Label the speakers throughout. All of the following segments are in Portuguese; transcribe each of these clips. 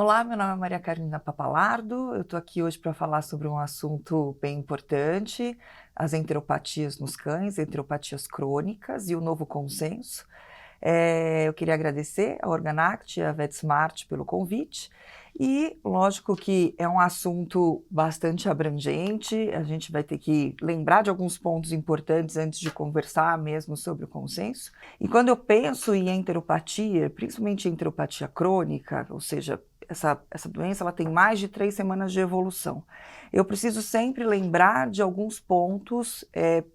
Speaker 1: Olá, meu nome é Maria Carolina Papalardo. Eu estou aqui hoje para falar sobre um assunto bem importante, as enteropatias nos cães, enteropatias crônicas e o novo consenso. Eu queria agradecer à Organact e à VetSmart pelo convite. E, lógico que é um assunto bastante abrangente, a gente vai ter que lembrar de alguns pontos importantes antes de conversar mesmo sobre o consenso. E quando eu penso em enteropatia, principalmente enteropatia crônica, ou seja, essa doença ela tem mais de 3 semanas de evolução. Eu preciso sempre lembrar de alguns pontos,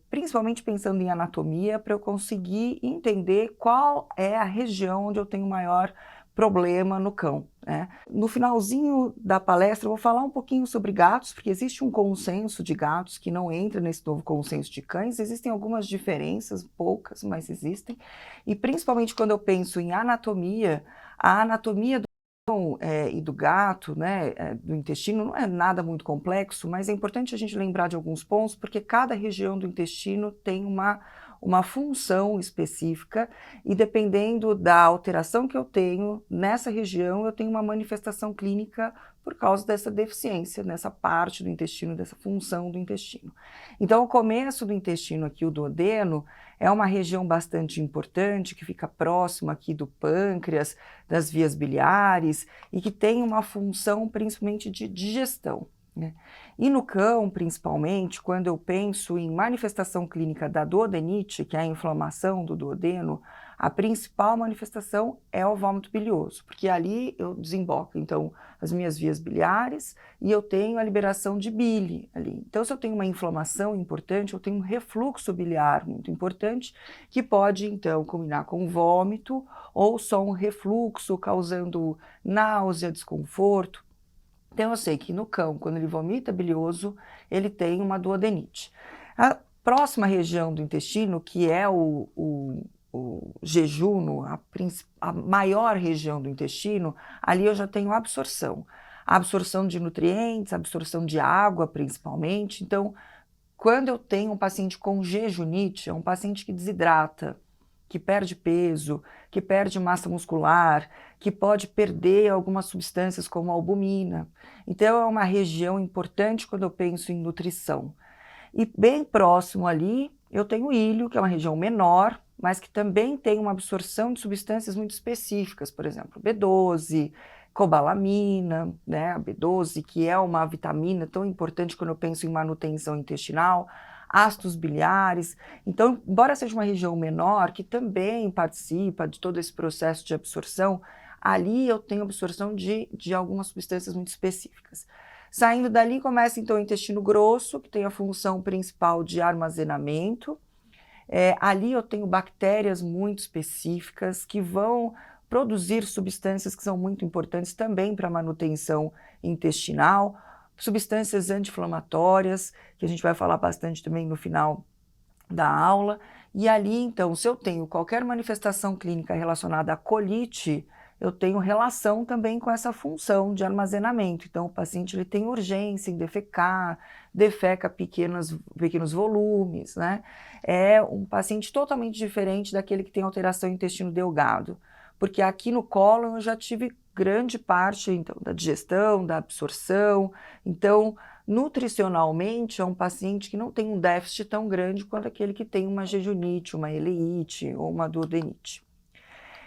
Speaker 1: principalmente pensando em anatomia, para eu conseguir entender qual é a região onde eu tenho maior problema no cão, né? No finalzinho da palestra eu vou falar um pouquinho sobre gatos, porque existe um consenso de gatos que não entra nesse novo consenso de cães. Existem algumas diferenças, poucas, mas existem. E principalmente quando eu penso em anatomia, a anatomia e do gato, né, do intestino, não é nada muito complexo, mas é importante a gente lembrar de alguns pontos, porque cada região do intestino tem uma função específica, e dependendo da alteração que eu tenho nessa região, eu tenho uma manifestação clínica por causa dessa deficiência, nessa parte do intestino, dessa função do intestino. Então, o começo do intestino aqui, o duodeno, é uma região bastante importante, que fica próximo aqui do pâncreas, das vias biliares, e que tem uma função principalmente de digestão, né? E no cão, principalmente, quando eu penso em manifestação clínica da duodenite, que é a inflamação do duodeno, a principal manifestação é o vômito bilioso, porque ali eu desemboco, então, as minhas vias biliares e eu tenho a liberação de bile ali. Então, se eu tenho uma inflamação importante, eu tenho um refluxo biliar muito importante, que pode, então, combinar com vômito ou só um refluxo, causando náusea, desconforto. Então, eu sei que no cão, quando ele vomita bilioso, ele tem uma duodenite. A próxima região do intestino, que é o jejuno, a maior região do intestino, ali eu já tenho absorção. A absorção de nutrientes, absorção de água, principalmente. Então, quando eu tenho um paciente com jejunite, é um paciente que desidrata, que perde peso, que perde massa muscular, que pode perder algumas substâncias como a albumina. Então, é uma região importante quando eu penso em nutrição. E bem próximo ali, eu tenho o ilho, que é uma região menor, mas que também tem uma absorção de substâncias muito específicas, por exemplo, B12, cobalamina, né, a B12, que é uma vitamina tão importante quando eu penso em manutenção intestinal, ácidos biliares. Então, embora seja uma região menor, que também participa de todo esse processo de absorção, ali eu tenho absorção de algumas substâncias muito específicas. Saindo dali, começa então o intestino grosso, que tem a função principal de armazenamento. Ali eu tenho bactérias muito específicas que vão produzir substâncias que são muito importantes também para a manutenção intestinal, substâncias anti-inflamatórias, que a gente vai falar bastante também no final da aula. E ali, então, se eu tenho qualquer manifestação clínica relacionada à colite, eu tenho relação também com essa função de armazenamento. Então, o paciente ele tem urgência em defecar, defeca pequenos volumes, né? É um paciente totalmente diferente daquele que tem alteração no intestino delgado, porque aqui no cólon eu já tive grande parte, então, da digestão, da absorção. Então, nutricionalmente, é um paciente que não tem um déficit tão grande quanto aquele que tem uma jejunite, uma ileite ou uma duodenite.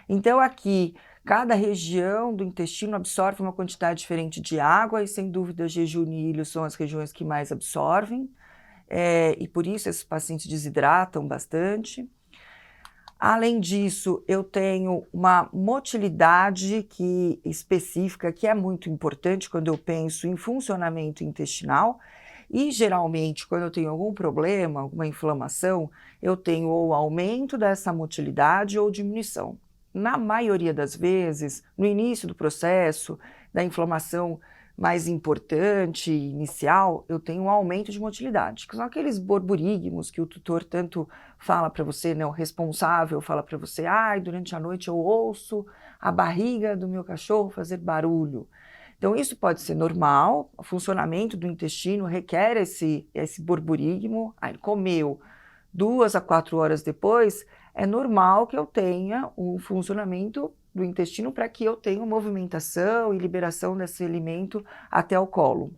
Speaker 1: Então, aqui, cada região do intestino absorve uma quantidade diferente de água, e sem dúvida, jejum e ilho são as regiões que mais absorvem, e por isso esses pacientes desidratam bastante. Além disso, eu tenho uma motilidade específica, que é muito importante quando eu penso em funcionamento intestinal, e geralmente, quando eu tenho algum problema, alguma inflamação, eu tenho ou aumento dessa motilidade ou diminuição. Na maioria das vezes, no início do processo da inflamação mais importante, inicial, eu tenho um aumento de motilidade, que são aqueles borborigmos que o tutor tanto fala para você, né, o responsável fala para você, durante a noite eu ouço a barriga do meu cachorro fazer barulho. Então, isso pode ser normal, o funcionamento do intestino requer esse borborigmo, ele comeu 2 a 4 horas depois, é normal que eu tenha um funcionamento do intestino para que eu tenha movimentação e liberação desse alimento até o cólon.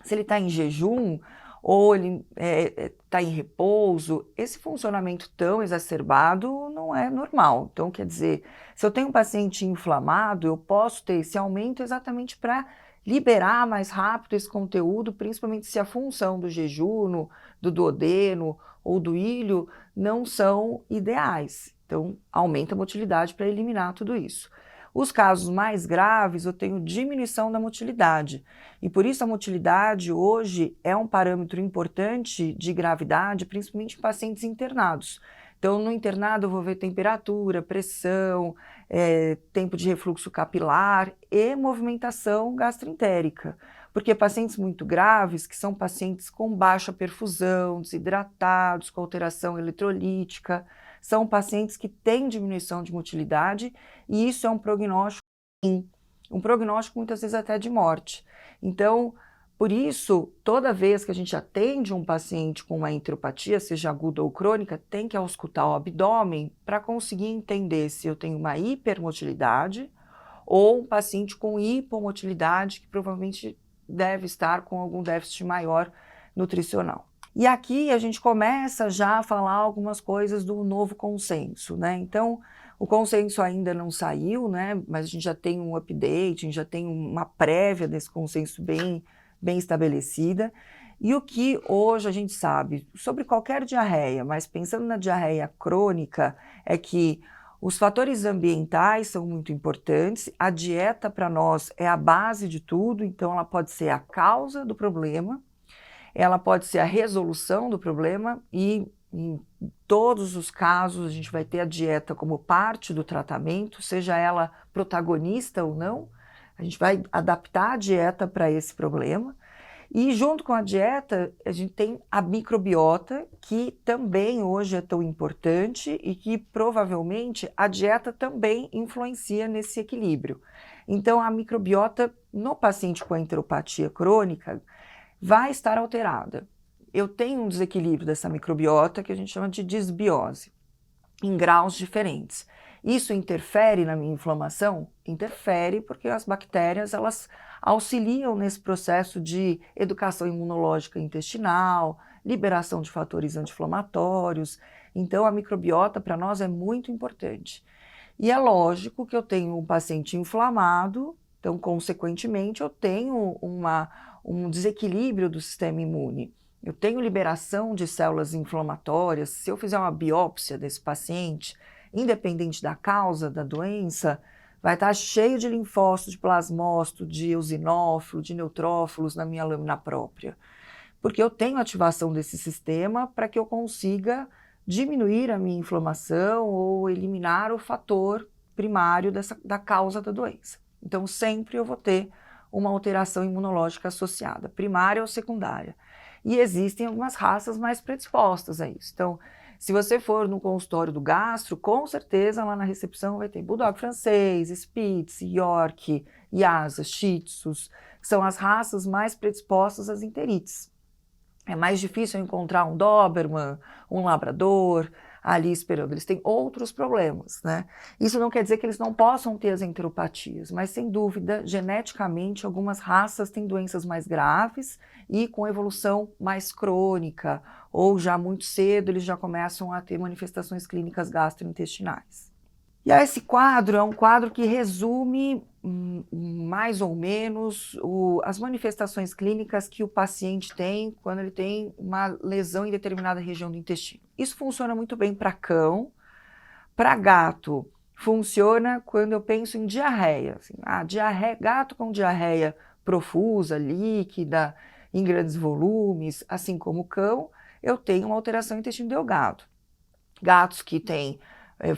Speaker 1: Se ele está em jejum ou ele está em repouso, esse funcionamento tão exacerbado não é normal. Então, quer dizer, se eu tenho um paciente inflamado, eu posso ter esse aumento exatamente para liberar mais rápido esse conteúdo, principalmente se a função do jejum, do duodeno ou do ilho não são ideais. Então, aumenta a motilidade para eliminar tudo isso. Os casos mais graves, eu tenho diminuição da motilidade. E por isso a motilidade hoje é um parâmetro importante de gravidade, principalmente em pacientes internados. Então, no internado eu vou ver temperatura, pressão, tempo de refluxo capilar e movimentação gastroentérica. Porque pacientes muito graves, que são pacientes com baixa perfusão, desidratados, com alteração eletrolítica, são pacientes que têm diminuição de motilidade e isso é um prognóstico ruim, um prognóstico muitas vezes até de morte. Então, por isso, toda vez que a gente atende um paciente com uma enteropatia, seja aguda ou crônica, tem que auscultar o abdômen para conseguir entender se eu tenho uma hipermotilidade ou um paciente com hipomotilidade, que provavelmente deve estar com algum déficit maior nutricional. E aqui a gente começa já a falar algumas coisas do novo consenso, né? Então, o consenso ainda não saiu, né? Mas a gente já tem um update, a gente já tem uma prévia desse consenso bem estabelecida. E o que hoje a gente sabe sobre qualquer diarreia, mas pensando na diarreia crônica, é que os fatores ambientais são muito importantes, a dieta para nós é a base de tudo, então ela pode ser a causa do problema, ela pode ser a resolução do problema e em todos os casos a gente vai ter a dieta como parte do tratamento, seja ela protagonista ou não, a gente vai adaptar a dieta para esse problema. E junto com a dieta, a gente tem a microbiota, que também hoje é tão importante e que provavelmente a dieta também influencia nesse equilíbrio. Então a microbiota no paciente com enteropatia crônica vai estar alterada. Eu tenho um desequilíbrio dessa microbiota que a gente chama de disbiose, em graus diferentes. Isso interfere na minha inflamação? Interfere, porque as bactérias elas auxiliam nesse processo de educação imunológica intestinal, liberação de fatores anti-inflamatórios. Então a microbiota para nós é muito importante. E é lógico que eu tenho um paciente inflamado, então consequentemente eu tenho um desequilíbrio do sistema imune. Eu tenho liberação de células inflamatórias. Se eu fizer uma biópsia desse paciente, independente da causa da doença, vai estar cheio de linfócitos, de plasmócito, de eosinófilo, de neutrófilos na minha lâmina própria. Porque eu tenho ativação desse sistema para que eu consiga diminuir a minha inflamação ou eliminar o fator primário da causa da doença. Então, sempre eu vou ter uma alteração imunológica associada, primária ou secundária. E existem algumas raças mais predispostas a isso. Então, se você for no consultório do gastro, com certeza lá na recepção vai ter Bulldog francês, Spitz, York, Lhasa, Shih Tzus, que são as raças mais predispostas às enterites. É mais difícil encontrar um Doberman, um Labrador ali esperando. Eles têm outros problemas, né? Isso não quer dizer que eles não possam ter as enteropatias, mas sem dúvida, geneticamente, algumas raças têm doenças mais graves e com evolução mais crônica, ou já muito cedo eles já começam a ter manifestações clínicas gastrointestinais. E aí esse quadro é um quadro que resume mais ou menos as manifestações clínicas que o paciente tem quando ele tem uma lesão em determinada região do intestino. Isso funciona muito bem para cão, para gato funciona quando eu penso em diarreia. Assim, gato com diarreia profusa, líquida, em grandes volumes, assim como o cão, eu tenho uma alteração no intestino delgado. Gatos que têm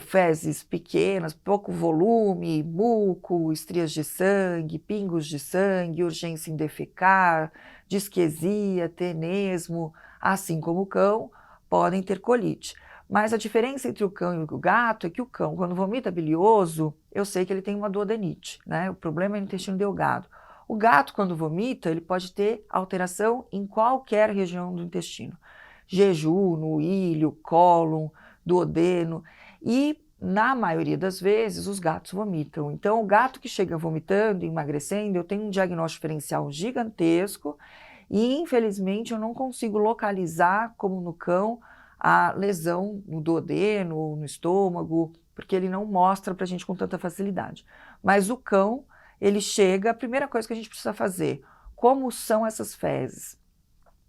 Speaker 1: fezes pequenas, pouco volume, muco, estrias de sangue, pingos de sangue, urgência em defecar, disquesia, tenesmo, assim como o cão, podem ter colite. Mas a diferença entre o cão e o gato é que o cão, quando vomita bilioso, eu sei que ele tem uma duodenite, né? O problema é no intestino delgado. O gato, quando vomita, ele pode ter alteração em qualquer região do intestino. Jejum, no ilho, cólon, duodeno. E, na maioria das vezes, os gatos vomitam. Então, o gato que chega vomitando, emagrecendo, eu tenho um diagnóstico diferencial gigantesco e, infelizmente, eu não consigo localizar, como no cão, a lesão no duodeno ou no estômago, porque ele não mostra para a gente com tanta facilidade. Mas o cão, ele chega, a primeira coisa que a gente precisa fazer, como são essas fezes?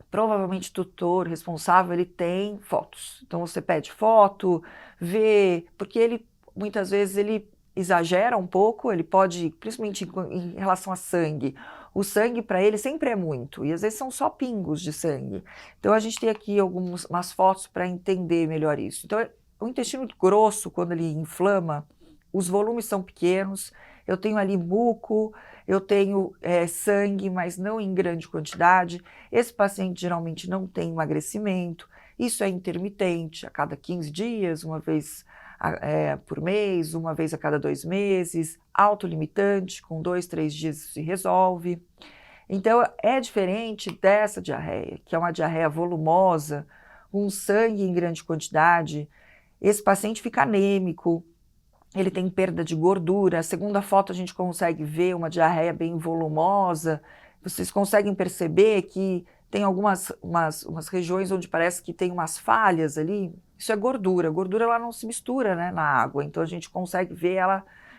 Speaker 1: Provavelmente o tutor responsável, ele tem fotos. Então você pede foto, vê, porque ele, muitas vezes, ele exagera um pouco, ele pode, principalmente em relação a sangue, o sangue para ele sempre é muito, e às vezes são só pingos de sangue. Então a gente tem aqui umas fotos para entender melhor isso. Então o intestino grosso, quando ele inflama, os volumes são pequenos, eu tenho ali muco, eu tenho sangue, mas não em grande quantidade. Esse paciente geralmente não tem emagrecimento, isso é intermitente, a cada 15 dias, uma vez por mês, uma vez a cada 2 meses, autolimitante, com 2, 3 dias isso se resolve. Então é diferente dessa diarreia, que é uma diarreia volumosa, com sangue em grande quantidade. Esse paciente fica anêmico, ele tem perda de gordura. A segunda foto a gente consegue ver uma diarreia bem volumosa. Vocês conseguem perceber que tem algumas umas regiões onde parece que tem umas falhas ali. Isso é gordura. A gordura ela não se mistura, né, na água, então a gente consegue ver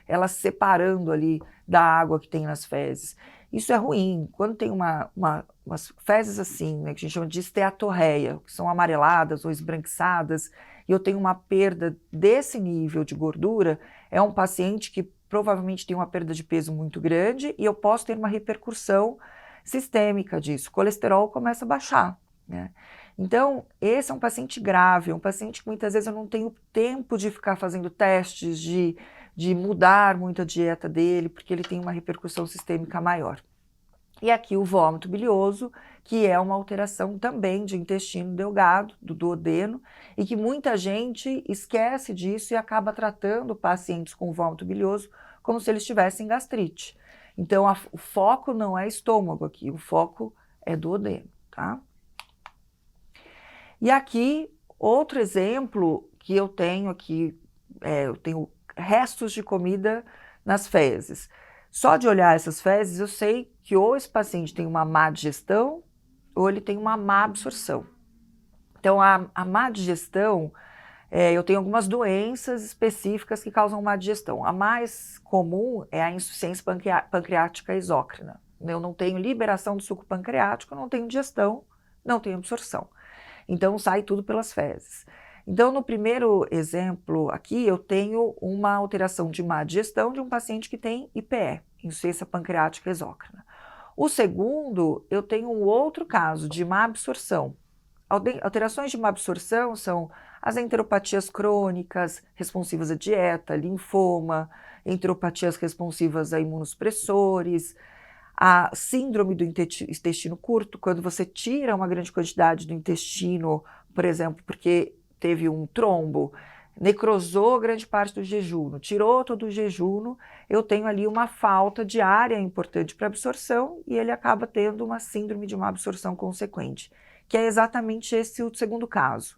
Speaker 1: ela se separando ali da água que tem nas fezes. Isso é ruim. Quando tem umas fezes assim, né, que a gente chama de esteatorreia, que são amareladas ou esbranquiçadas, e eu tenho uma perda desse nível de gordura, é um paciente que provavelmente tem uma perda de peso muito grande e eu posso ter uma repercussão sistêmica disso. O colesterol começa a baixar, né? Então, esse é um paciente grave, é um paciente que muitas vezes eu não tenho tempo de ficar fazendo testes, de mudar muito a dieta dele, porque ele tem uma repercussão sistêmica maior. E aqui o vômito bilioso, que é uma alteração também de intestino delgado, do duodeno, e que muita gente esquece disso e acaba tratando pacientes com vômito bilioso como se eles tivessem gastrite. Então, o foco não é estômago aqui, o foco é duodeno, tá? E aqui, outro exemplo que eu tenho aqui, eu tenho restos de comida nas fezes. Só de olhar essas fezes, eu sei que ou esse paciente tem uma má digestão ou ele tem uma má absorção. Então, a má digestão, eu tenho algumas doenças específicas que causam má digestão. A mais comum é a insuficiência pancreática exócrina. Eu não tenho liberação do suco pancreático, não tenho digestão, não tenho absorção. Então, sai tudo pelas fezes. Então, no primeiro exemplo aqui, eu tenho uma alteração de má digestão de um paciente que tem IPE, insuficiência pancreática exócrina. O segundo, eu tenho um outro caso de má absorção. Alterações de má absorção são as enteropatias crônicas, responsivas à dieta, linfoma, enteropatias responsivas a imunossupressores, a síndrome do intestino curto, quando você tira uma grande quantidade do intestino, por exemplo, porque teve um trombo, necrosou grande parte do jejum, tirou todo o jejum, eu tenho ali uma falta de área importante para absorção e ele acaba tendo uma síndrome de má absorção consequente, que é exatamente esse o segundo caso.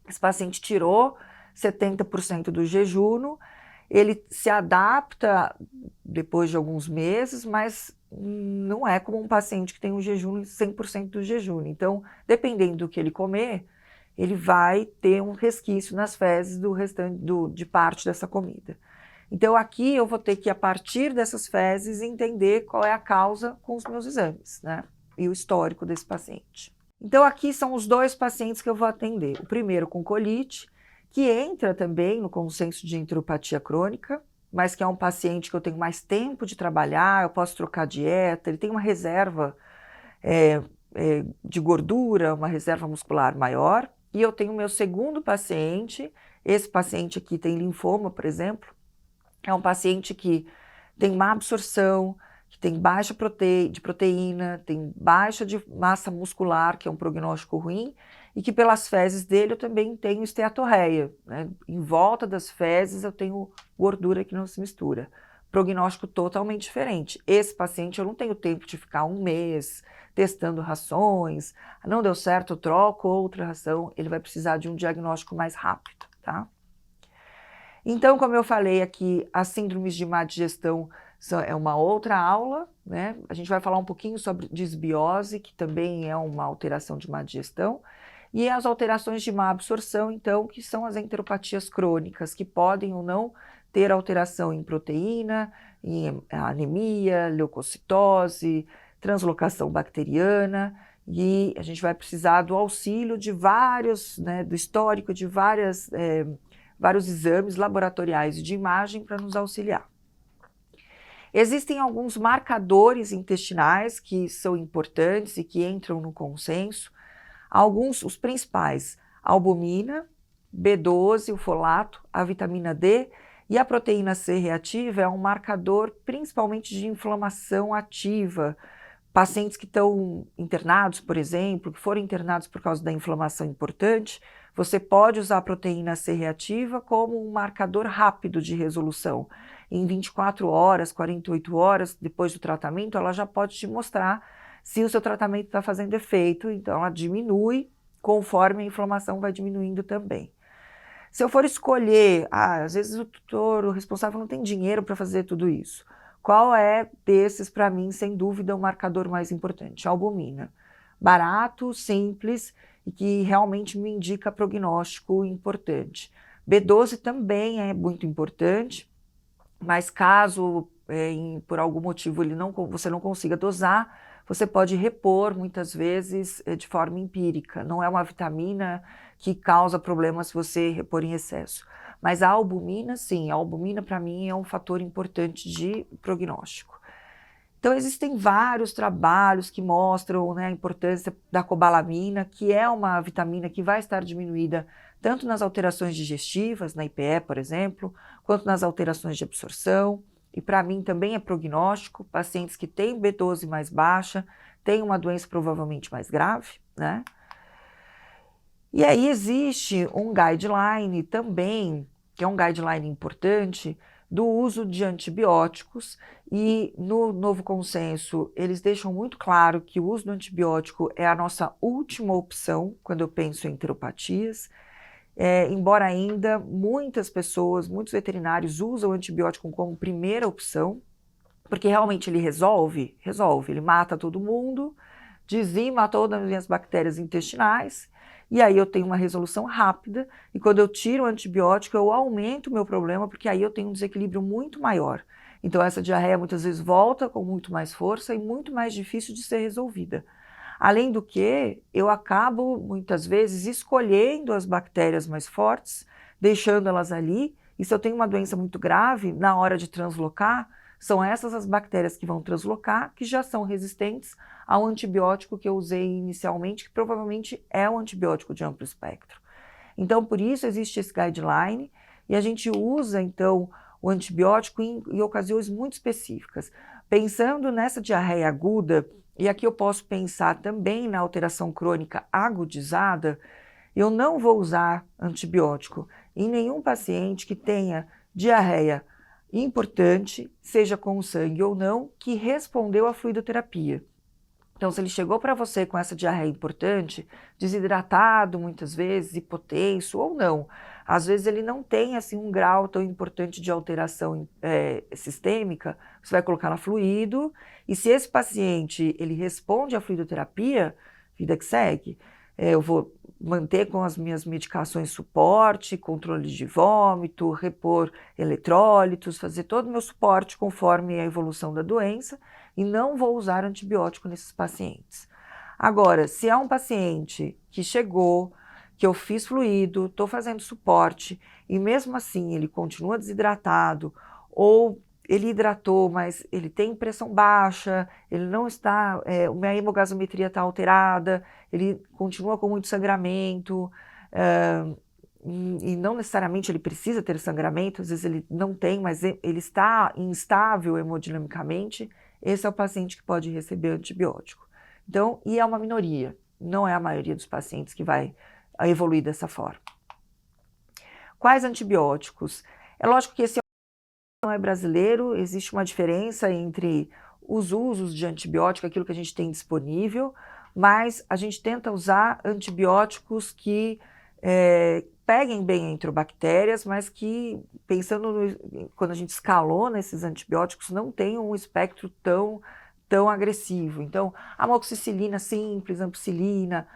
Speaker 1: Esse paciente tirou 70% do jejum, ele se adapta depois de alguns meses, mas não é como um paciente que tem um jejum 100% do jejum. Então, dependendo do que ele comer, ele vai ter um resquício nas fezes do restante de parte dessa comida. Então, aqui eu vou ter que, a partir dessas fezes, entender qual é a causa com os meus exames, né? E o histórico desse paciente. Então, aqui são os dois pacientes que eu vou atender. O primeiro com colite, que entra também no consenso de enteropatia crônica, mas que é um paciente que eu tenho mais tempo de trabalhar, eu posso trocar dieta, ele tem uma reserva de gordura, uma reserva muscular maior. E eu tenho o meu segundo paciente, esse paciente aqui tem linfoma, por exemplo, é um paciente que tem má absorção, que tem baixa de proteína, tem baixa de massa muscular, que é um prognóstico ruim, e que pelas fezes dele eu também tenho esteatorreia, né? Em volta das fezes eu tenho gordura que não se mistura. Prognóstico totalmente diferente. Esse paciente eu não tenho tempo de ficar um mês testando rações, não deu certo, eu troco outra ração, ele vai precisar de um diagnóstico mais rápido, tá? Então, como eu falei aqui, as síndromes de má digestão é uma outra aula, né? A gente vai falar um pouquinho sobre disbiose, que também é uma alteração de má digestão, e as alterações de má absorção, então, que são as enteropatias crônicas, que podem ou não ter alteração em proteína, em anemia, leucocitose, translocação bacteriana, e a gente vai precisar do auxílio de vários, né, do histórico de vários exames laboratoriais de imagem para nos auxiliar. Existem alguns marcadores intestinais que são importantes e que entram no consenso. Alguns, os principais, a albumina, B12, o folato, a vitamina D e a proteína C reativa é um marcador principalmente de inflamação ativa. Pacientes que estão internados, por exemplo, que foram internados por causa da inflamação importante, você pode usar a proteína C reativa como um marcador rápido de resolução. Em 24 horas, 48 horas depois do tratamento, ela já pode te mostrar se o seu tratamento está fazendo efeito, então ela diminui conforme a inflamação vai diminuindo também. Se eu for escolher, às vezes o tutor, o responsável não tem dinheiro para fazer tudo isso. Qual é desses, para mim, sem dúvida, o marcador mais importante? A albumina. Barato, simples e que realmente me indica prognóstico importante. B12 também é muito importante, mas caso por algum motivo você não consiga dosar, você pode repor muitas vezes de forma empírica. Não é uma vitamina que causa problemas se você repor em excesso. Mas a albumina, sim, a albumina para mim é um fator importante de prognóstico. Então existem vários trabalhos que mostram, né, a importância da cobalamina, que é uma vitamina que vai estar diminuída tanto nas alterações digestivas, na IPE, por exemplo, quanto nas alterações de absorção. E para mim também é prognóstico, pacientes que têm B12 mais baixa, têm uma doença provavelmente mais grave, né? E aí existe um guideline também, que é um guideline importante, do uso de antibióticos, e no novo consenso eles deixam muito claro que o uso do antibiótico é a nossa última opção quando eu penso em enteropatias, embora ainda muitas pessoas, muitos veterinários usam o antibiótico como primeira opção, porque realmente ele resolve, ele mata todo mundo, dizima todas as minhas bactérias intestinais, e aí eu tenho uma resolução rápida, e quando eu tiro o antibiótico, eu aumento o meu problema, porque aí eu tenho um desequilíbrio muito maior. Então essa diarreia muitas vezes volta com muito mais força e muito mais difícil de ser resolvida. Além do que, eu acabo muitas vezes escolhendo as bactérias mais fortes, deixando elas ali, e se eu tenho uma doença muito grave, na hora de translocar, são essas as bactérias que vão translocar, que já são resistentes ao antibiótico que eu usei inicialmente, que provavelmente é um antibiótico de amplo espectro. Então, por isso existe esse guideline, e a gente usa, então, o antibiótico em ocasiões muito específicas. Pensando nessa diarreia aguda, e aqui eu posso pensar também na alteração crônica agudizada, eu não vou usar antibiótico em nenhum paciente que tenha diarreia importante, seja com sangue ou não, que respondeu à fluidoterapia. Então, se ele chegou para você com essa diarreia importante, desidratado muitas vezes, hipotenso ou não, às vezes ele não tem assim um grau tão importante de alteração sistêmica, você vai colocar na fluido, e se esse paciente ele responde à fluidoterapia, vida que segue, eu vou manter com as minhas medicações suporte, controle de vômito, repor eletrólitos, fazer todo o meu suporte conforme a evolução da doença, e não vou usar antibiótico nesses pacientes. Agora, se é um paciente que chegou, que eu fiz fluido, estou fazendo suporte, e mesmo assim ele continua desidratado, ou ele hidratou, mas ele tem pressão baixa, ele não está, a hemogasometria está alterada, ele continua com muito sangramento, e não necessariamente ele precisa ter sangramento, às vezes ele não tem, mas ele está instável hemodinamicamente, esse é o paciente que pode receber antibiótico. Então, e é uma minoria, não é a maioria dos pacientes que vai evoluir dessa forma. Quais antibióticos? É lógico que esse não é brasileiro, existe uma diferença entre os usos de antibiótico, aquilo que a gente tem disponível, mas a gente tenta usar antibióticos que peguem bem enterobactérias, mas que, pensando quando a gente escalou nesses antibióticos, não tenham um espectro tão agressivo. Então, amoxicilina simples, ampicilina,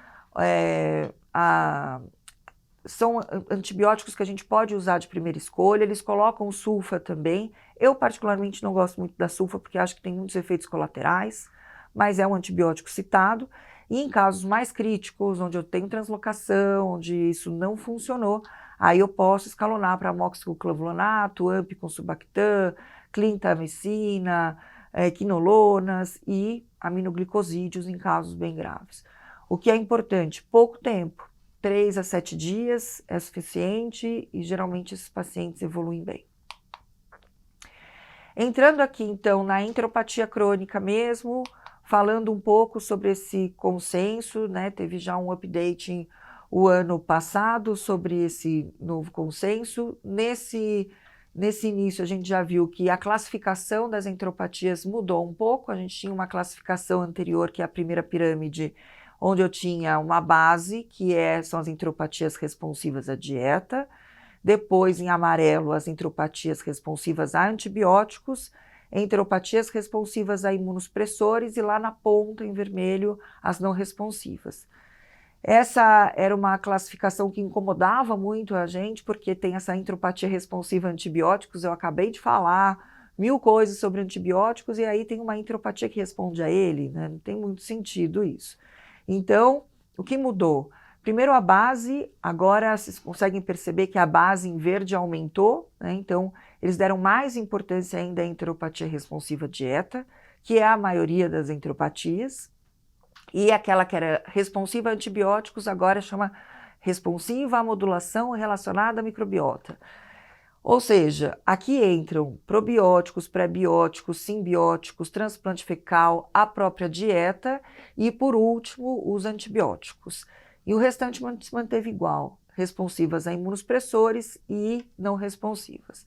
Speaker 1: são antibióticos que a gente pode usar de primeira escolha. Eles colocam o sulfa também. Eu, particularmente, não gosto muito da sulfa, porque acho que tem muitos efeitos colaterais, mas é um antibiótico citado. E em casos mais críticos, onde eu tenho translocação, onde isso não funcionou, aí eu posso escalonar para amoxiciclovulato, AMP com Subactam, clindamicina, quinolonas e aminoglicosídeos em casos bem graves. O que é importante? Pouco tempo. 3 a 7 dias é suficiente e geralmente esses pacientes evoluem bem. Entrando aqui então na enteropatia crônica mesmo, falando um pouco sobre esse consenso, né? Teve já um update o ano passado sobre esse novo consenso. Nesse início a gente já viu que a classificação das enteropatias mudou um pouco. A gente tinha uma classificação anterior, que é a primeira pirâmide, onde eu tinha uma base, que são as enteropatias responsivas à dieta. Depois, em amarelo, as enteropatias responsivas a antibióticos, enteropatias responsivas a imunossupressores e lá na ponta, em vermelho, as não responsivas. Essa era uma classificação que incomodava muito a gente, porque tem essa enteropatia responsiva a antibióticos. Eu acabei de falar 1000 coisas sobre antibióticos e aí tem uma enteropatia que responde a ele, né? Não tem muito sentido isso. Então, o que mudou? Primeiro a base, agora vocês conseguem perceber que a base em verde aumentou, né? Então eles deram mais importância ainda à enteropatia responsiva à dieta, que é a maioria das enteropatias, e aquela que era responsiva a antibióticos agora chama responsiva à modulação relacionada à microbiota. Ou seja, aqui entram probióticos, pré-bióticos, simbióticos, transplante fecal, a própria dieta e, por último, os antibióticos. E o restante se manteve igual, responsivas a imunossupressores e não responsivas.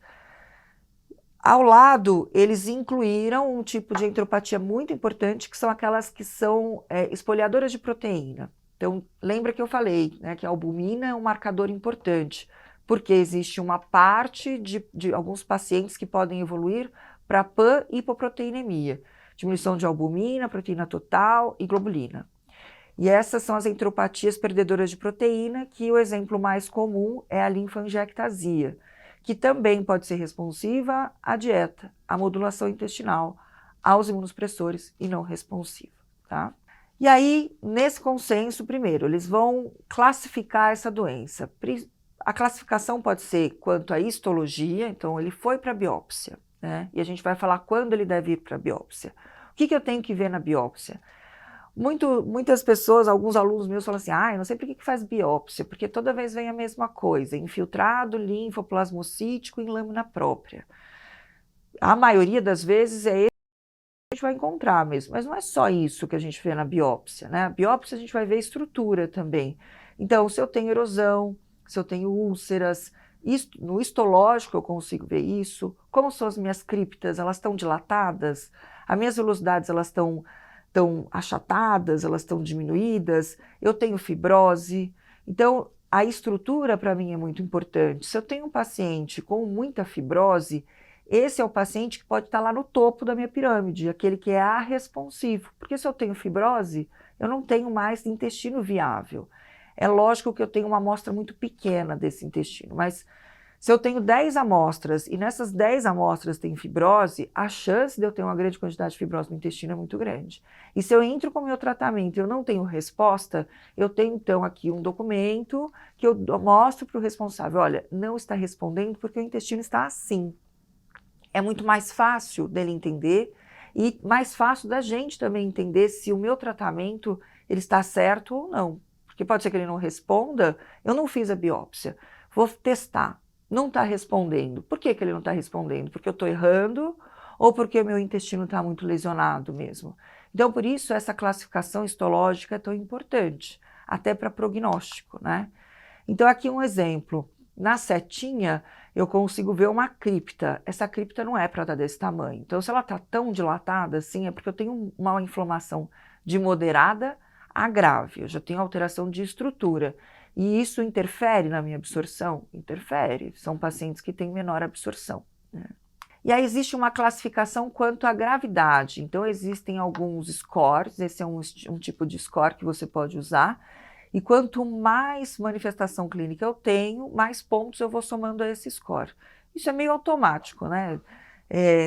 Speaker 1: Ao lado, eles incluíram um tipo de enteropatia muito importante, que são aquelas que são espolhadoras de proteína. Então, lembra que eu falei, né, que a albumina é um marcador importante, porque existe uma parte de alguns pacientes que podem evoluir para pan-hipoproteinemia, diminuição de albumina, proteína total e globulina. E essas são as enteropatias perdedoras de proteína, que o exemplo mais comum é a linfangiectasia, que também pode ser responsiva à dieta, à modulação intestinal, aos imunossupressores e não responsiva, tá? E aí, nesse consenso, primeiro, eles vão classificar essa doença. A classificação pode ser quanto à histologia, então ele foi para a biópsia, né? E a gente vai falar quando ele deve ir para a biópsia. O que eu tenho que ver na biópsia? Muitas pessoas, alguns alunos meus falam assim, eu não sei por que faz biópsia, porque toda vez vem a mesma coisa, infiltrado linfoplasmocítico em lâmina própria. A maioria das vezes é isso que a gente vai encontrar mesmo, mas não é só isso que a gente vê na biópsia, né? A biópsia a gente vai ver estrutura também. Então, se eu tenho erosão, se eu tenho úlceras, no histológico eu consigo ver isso. Como são as minhas criptas? Elas estão dilatadas? As minhas velocidades, elas estão achatadas, elas estão diminuídas, eu tenho fibrose. Então, a estrutura para mim é muito importante. Se eu tenho um paciente com muita fibrose, esse é o paciente que pode estar lá no topo da minha pirâmide, aquele que é arresponsivo. Porque se eu tenho fibrose, eu não tenho mais intestino viável. É lógico que eu tenho uma amostra muito pequena desse intestino, mas se eu tenho 10 amostras e nessas 10 amostras tem fibrose, a chance de eu ter uma grande quantidade de fibrose no intestino é muito grande. E se eu entro com o meu tratamento e eu não tenho resposta, eu tenho então aqui um documento que eu mostro para o responsável, olha, não está respondendo porque o intestino está assim. É muito mais fácil dele entender e mais fácil da gente também entender se o meu tratamento ele está certo ou não. Porque pode ser que ele não responda, eu não fiz a biópsia, vou testar. Não está respondendo. Por que ele não está respondendo? Porque eu estou errando ou porque o meu intestino está muito lesionado mesmo? Então, por isso, essa classificação histológica é tão importante, até para prognóstico, né? Então, aqui um exemplo. Na setinha, eu consigo ver uma cripta. Essa cripta não é para estar desse tamanho. Então, se ela está tão dilatada assim, é porque eu tenho uma inflamação de moderada a grave. Eu já tenho alteração de estrutura. E isso interfere na minha absorção? Interfere. São pacientes que têm menor absorção, né? E aí existe uma classificação quanto à gravidade. Então existem alguns scores, esse é um tipo de score que você pode usar. E quanto mais manifestação clínica eu tenho, mais pontos eu vou somando a esse score. Isso é meio automático, né?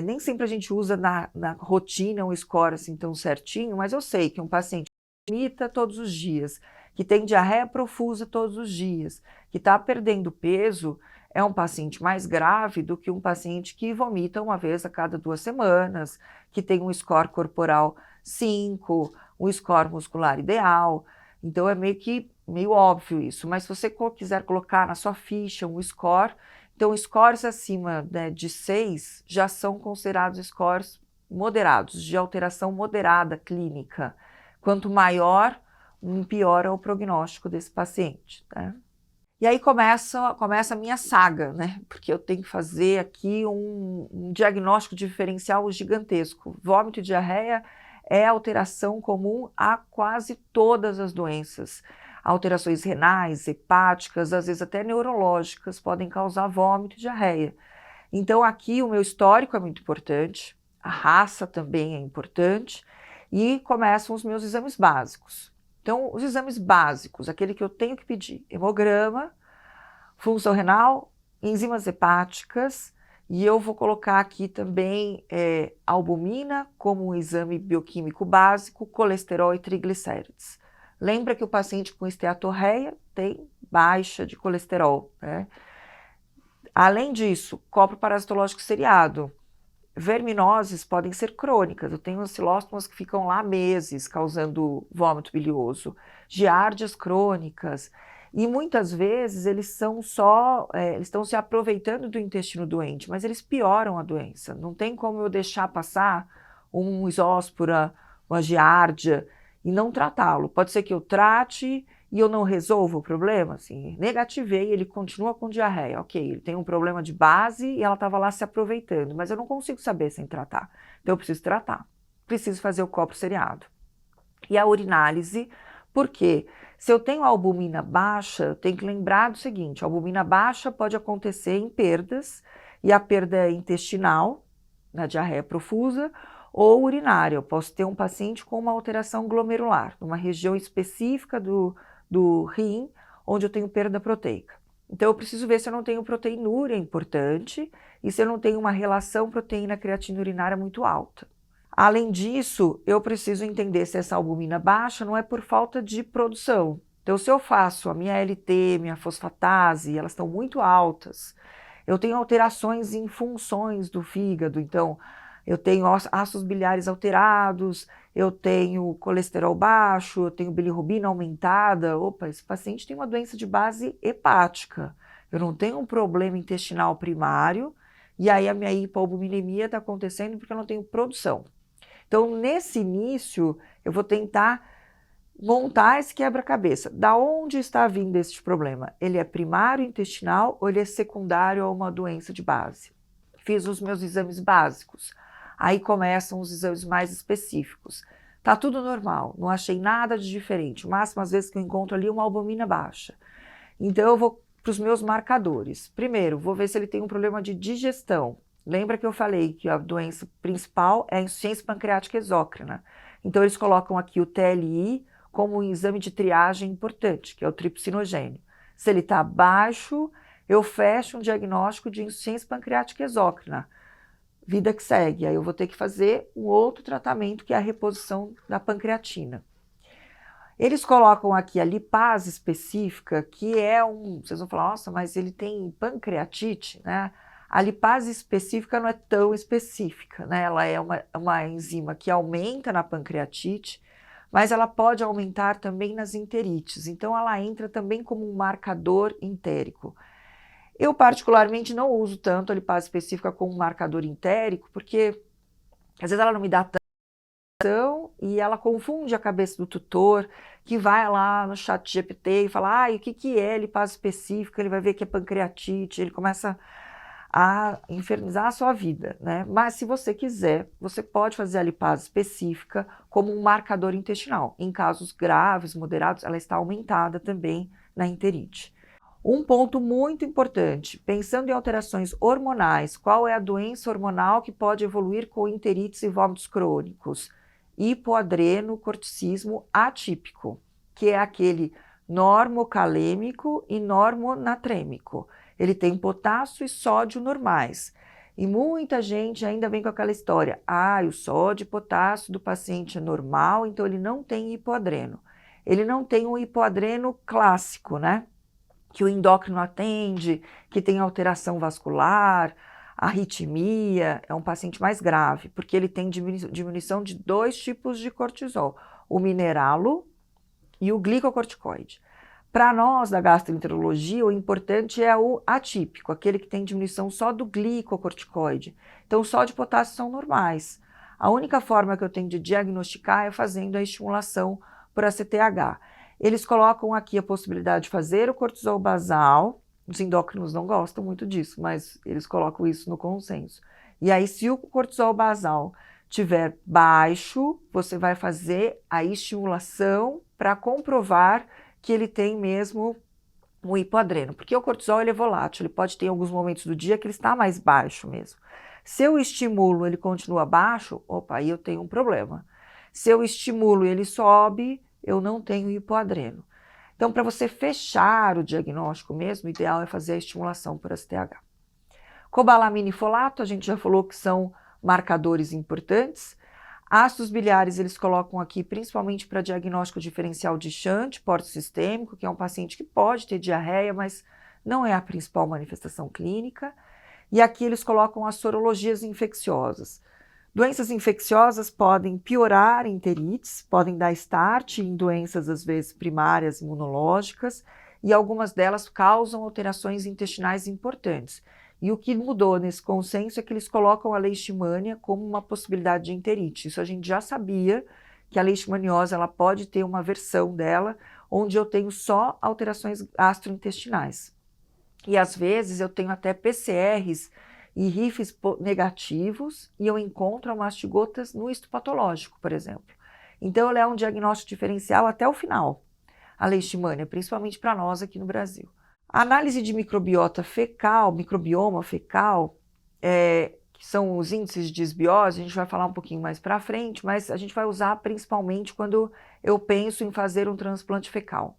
Speaker 1: Nem sempre a gente usa na rotina um score assim tão certinho, mas eu sei que um paciente que vomita todos os dias, que tem diarreia profusa todos os dias, que está perdendo peso, é um paciente mais grave do que um paciente que vomita uma vez a cada 2 semanas, que tem um score corporal 5, um score muscular ideal. Então é meio óbvio isso, mas se você quiser colocar na sua ficha um score, então scores acima, né, de 6 já são considerados scores moderados, de alteração moderada clínica. Quanto maior, pior é o prognóstico desse paciente, né? E aí começa a minha saga, né? Porque eu tenho que fazer aqui um diagnóstico diferencial gigantesco. Vômito e diarreia é alteração comum a quase todas as doenças. Alterações renais, hepáticas, às vezes até neurológicas podem causar vômito e diarreia. Então aqui o meu histórico é muito importante, a raça também é importante e começam os meus exames básicos. Então, os exames básicos, aquele que eu tenho que pedir: hemograma, função renal, enzimas hepáticas, e eu vou colocar aqui também albumina como um exame bioquímico básico, colesterol e triglicérides. Lembra que o paciente com esteatorreia tem baixa de colesterol, né? Além disso, copro parasitológico seriado. Verminoses podem ser crônicas, eu tenho ancilóstomas que ficam lá meses causando vômito bilioso, giardias crônicas, e muitas vezes eles estão se aproveitando do intestino doente, mas eles pioram a doença. Não tem como eu deixar passar um isóspora, uma giardia e não tratá-lo. Pode ser que eu trate e eu não resolvo o problema, assim, negativei, ele continua com diarreia, ok, ele tem um problema de base e ela estava lá se aproveitando, mas eu não consigo saber sem tratar, então eu preciso tratar, preciso fazer o copo seriado. E a urinálise, porque se eu tenho albumina baixa, eu tenho que lembrar do seguinte: a albumina baixa pode acontecer em perdas, e a perda é intestinal, na diarreia profusa, ou urinária. Eu posso ter um paciente com uma alteração glomerular, numa região específica do rim, onde eu tenho perda proteica. Então eu preciso ver se eu não tenho proteinúria importante e se eu não tenho uma relação proteína-creatina urinária muito alta. Além disso, eu preciso entender se essa albumina baixa não é por falta de produção. Então, se eu faço a minha LT, minha fosfatase, elas estão muito altas, eu tenho alterações em funções do fígado, então eu tenho ácidos biliares alterados, eu tenho colesterol baixo, eu tenho bilirrubina aumentada. Opa, esse paciente tem uma doença de base hepática. Eu não tenho um problema intestinal primário, e aí a minha hipoalbuminemia está acontecendo porque eu não tenho produção. Então, nesse início, eu vou tentar montar esse quebra-cabeça. Da onde está vindo este problema? Ele é primário intestinal ou ele é secundário a uma doença de base? Fiz os meus exames básicos. Aí começam os exames mais específicos. Tá tudo normal, não achei nada de diferente. O máximo, às vezes, que eu encontro ali é uma albumina baixa. Então, eu vou para os meus marcadores. Primeiro, vou ver se ele tem um problema de digestão. Lembra que eu falei que a doença principal é a insuficiência pancreática exócrina. Então, eles colocam aqui o TLI como um exame de triagem importante, que é o tripsinogênio. Se ele está baixo, eu fecho um diagnóstico de insuficiência pancreática exócrina. Vida que segue. Aí eu vou ter que fazer um outro tratamento, que é a reposição da pancreatina. Eles colocam aqui a lipase específica, que é vocês vão falar: nossa, mas ele tem pancreatite, né? A lipase específica não é tão específica, né? Ela é uma enzima que aumenta na pancreatite, mas ela pode aumentar também nas enterites. Então, ela entra também como um marcador entérico. Eu, particularmente, não uso tanto a lipase específica como um marcador entérico, porque às vezes ela não me dá e ela confunde a cabeça do tutor, que vai lá no chat GPT e fala: o que é lipase específica? Ele vai ver que é pancreatite, ele começa a infernizar a sua vida, né? Mas se você quiser, você pode fazer a lipase específica como um marcador intestinal. Em casos graves, moderados, ela está aumentada também na enterite. Um ponto muito importante, pensando em alterações hormonais, qual é a doença hormonal que pode evoluir com enterites e vômitos crônicos? Hipoadrenocorticismo atípico, que é aquele normocalêmico e normonatrêmico. Ele tem potássio e sódio normais. E muita gente ainda vem com aquela história, o sódio e potássio do paciente é normal, então ele não tem hipoadreno. Ele não tem um hipoadreno clássico, né? Que o endócrino atende, que tem alteração vascular, arritmia, é um paciente mais grave, porque ele tem diminuição de 2 tipos de cortisol, o mineralo e o glicocorticoide. Para nós, da gastroenterologia, o importante é o atípico, aquele que tem diminuição só do glicocorticoide. Então, o sódio e potássio são normais. A única forma que eu tenho de diagnosticar é fazendo a estimulação por ACTH. Eles colocam aqui a possibilidade de fazer o cortisol basal, os endócrinos não gostam muito disso, mas eles colocam isso no consenso. E aí, se o cortisol basal tiver baixo, você vai fazer a estimulação para comprovar que ele tem mesmo um hipoadreno, porque o cortisol ele é volátil, ele pode ter alguns momentos do dia que ele está mais baixo mesmo. Se eu estimulo, ele continua baixo, aí eu tenho um problema. Se eu estimulo e ele sobe, eu não tenho hipoadreno. Então, para você fechar o diagnóstico mesmo, o ideal é fazer a estimulação por ACTH. Cobalamina e folato, a gente já falou que são marcadores importantes. Ácidos biliares, eles colocam aqui principalmente para diagnóstico diferencial de Shunt, porte sistêmico, que é um paciente que pode ter diarreia, mas não é a principal manifestação clínica. E aqui eles colocam as sorologias infecciosas. Doenças infecciosas podem piorar enterites, podem dar start em doenças, às vezes, primárias imunológicas, e algumas delas causam alterações intestinais importantes. E o que mudou nesse consenso é que eles colocam a leishmania como uma possibilidade de enterite. Isso a gente já sabia, que a leishmaniose ela pode ter uma versão dela, onde eu tenho só alterações gastrointestinais. E às vezes eu tenho até PCRs e RIFs negativos e eu encontro mastigotas no histopatológico, por exemplo. Então, ela é um diagnóstico diferencial até o final, a leishmania, principalmente para nós aqui no Brasil. A análise de microbiota fecal, microbioma fecal, que são os índices de disbiose, a gente vai falar um pouquinho mais para frente, mas a gente vai usar principalmente quando eu penso em fazer um transplante fecal.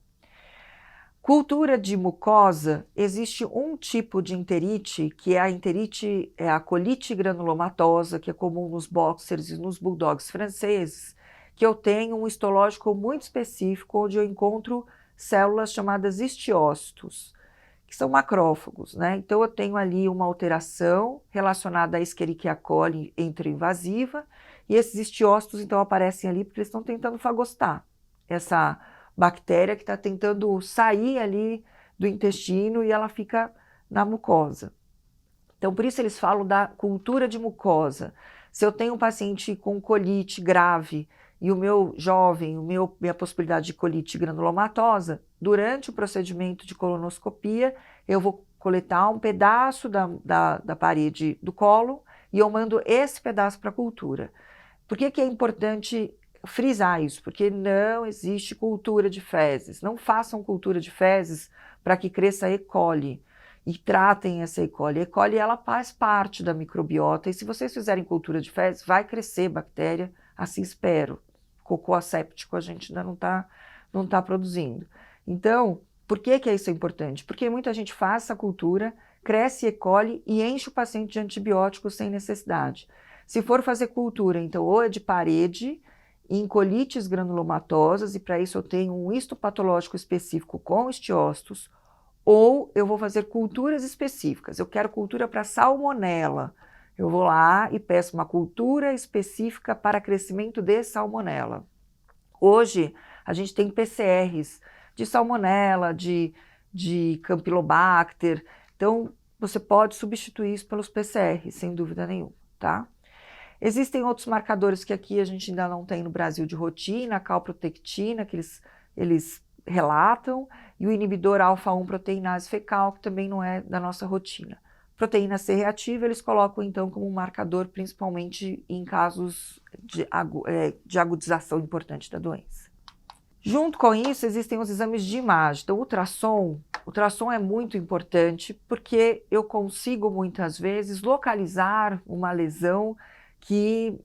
Speaker 1: Cultura de mucosa, existe um tipo de enterite, que é a enterite, é a colite granulomatosa, que é comum nos boxers e nos bulldogs franceses, que eu tenho um histológico muito específico, onde eu encontro células chamadas histiócitos, que são macrófagos, né? Então eu tenho ali uma alteração relacionada à Escherichia coli enteroinvasiva, e esses histiócitos então aparecem ali porque eles estão tentando fagostar essa bactéria que está tentando sair ali do intestino e ela fica na mucosa. Então, por isso eles falam da cultura de mucosa. Se eu tenho um paciente com colite grave e o meu jovem, minha possibilidade de colite granulomatosa, durante o procedimento de colonoscopia, eu vou coletar um pedaço da parede do colo e eu mando esse pedaço para a cultura. Por que é importante frisar isso? Porque não existe cultura de fezes. Não façam cultura de fezes para que cresça E. coli e tratem essa E. coli. A E. coli ela faz parte da microbiota e se vocês fizerem cultura de fezes, vai crescer bactéria, assim espero. Cocô asséptico a gente ainda não tá produzindo. Então, por que isso é importante? Porque muita gente faz essa cultura, cresce E. coli e enche o paciente de antibióticos sem necessidade. Se for fazer cultura, então, ou é de parede, em colites granulomatosas, e para isso eu tenho um histopatológico específico com histiócitos, ou eu vou fazer culturas específicas. Eu quero cultura para salmonela. Eu vou lá e peço uma cultura específica para crescimento de salmonela. Hoje, a gente tem PCRs de salmonela, de Campylobacter. Então, você pode substituir isso pelos PCRs, sem dúvida nenhuma, tá? Existem outros marcadores que aqui a gente ainda não tem no Brasil de rotina, a calprotectina, que eles relatam, e o inibidor alfa-1 proteinase fecal, que também não é da nossa rotina. Proteína C reativa, eles colocam então como um marcador, principalmente em casos de agudização importante da doença. Junto com isso, existem os exames de imagem. Então, o ultrassom é muito importante porque eu consigo, muitas vezes, localizar uma lesão que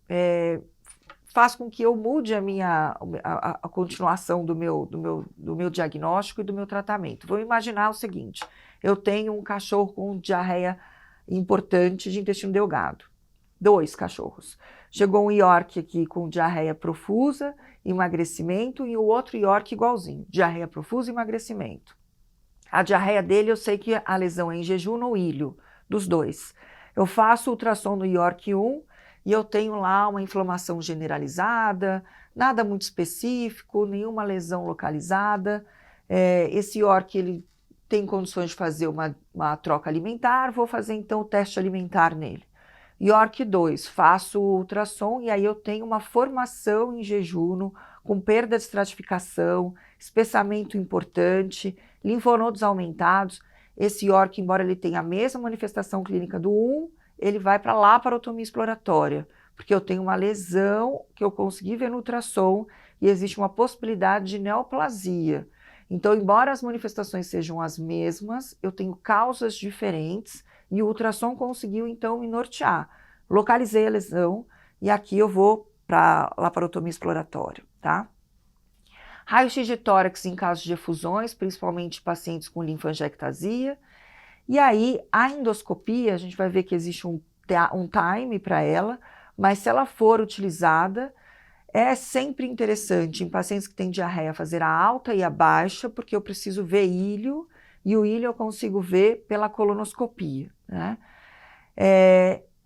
Speaker 1: faz com que eu mude a continuação do meu diagnóstico e do meu tratamento. Vou imaginar o seguinte, eu tenho um cachorro com diarreia importante de intestino delgado, 2 cachorros. Chegou um York aqui com diarreia profusa, emagrecimento, e o outro York igualzinho, diarreia profusa e emagrecimento. A diarreia dele, eu sei que a lesão é em jejum no ilho, dos dois. Eu faço ultrassom no York 1 e eu tenho lá uma inflamação generalizada, nada muito específico, nenhuma lesão localizada. Esse York, ele tem condições de fazer uma troca alimentar, vou fazer então o teste alimentar nele. York 2, faço o ultrassom e aí eu tenho uma formação em jejum, com perda de estratificação, espessamento importante, linfonodos aumentados. Esse York, embora ele tenha a mesma manifestação clínica do 1, ele vai para a laparotomia exploratória, porque eu tenho uma lesão que eu consegui ver no ultrassom e existe uma possibilidade de neoplasia. Então, embora as manifestações sejam as mesmas, eu tenho causas diferentes e o ultrassom conseguiu, então, me nortear. Localizei a lesão e aqui eu vou para a laparotomia exploratória, tá? Raio-x de tórax em casos de efusões, principalmente pacientes com linfangiectasia. E aí, a endoscopia, a gente vai ver que existe um time para ela, mas se ela for utilizada, é sempre interessante em pacientes que têm diarreia fazer a alta e a baixa, porque eu preciso ver ilho, e o ilho eu consigo ver pela colonoscopia, né?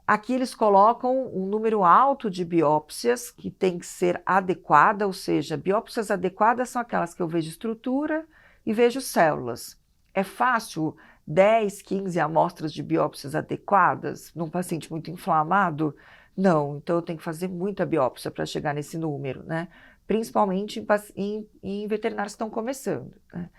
Speaker 1: Aqui eles colocam um número alto de biópsias que tem que ser adequada, ou seja, biópsias adequadas são aquelas que eu vejo estrutura e vejo células. É fácil 10, 15 amostras de biópsias adequadas num paciente muito inflamado? Não, então eu tenho que fazer muita biópsia para chegar nesse número, né? Principalmente em veterinários que estão começando, né?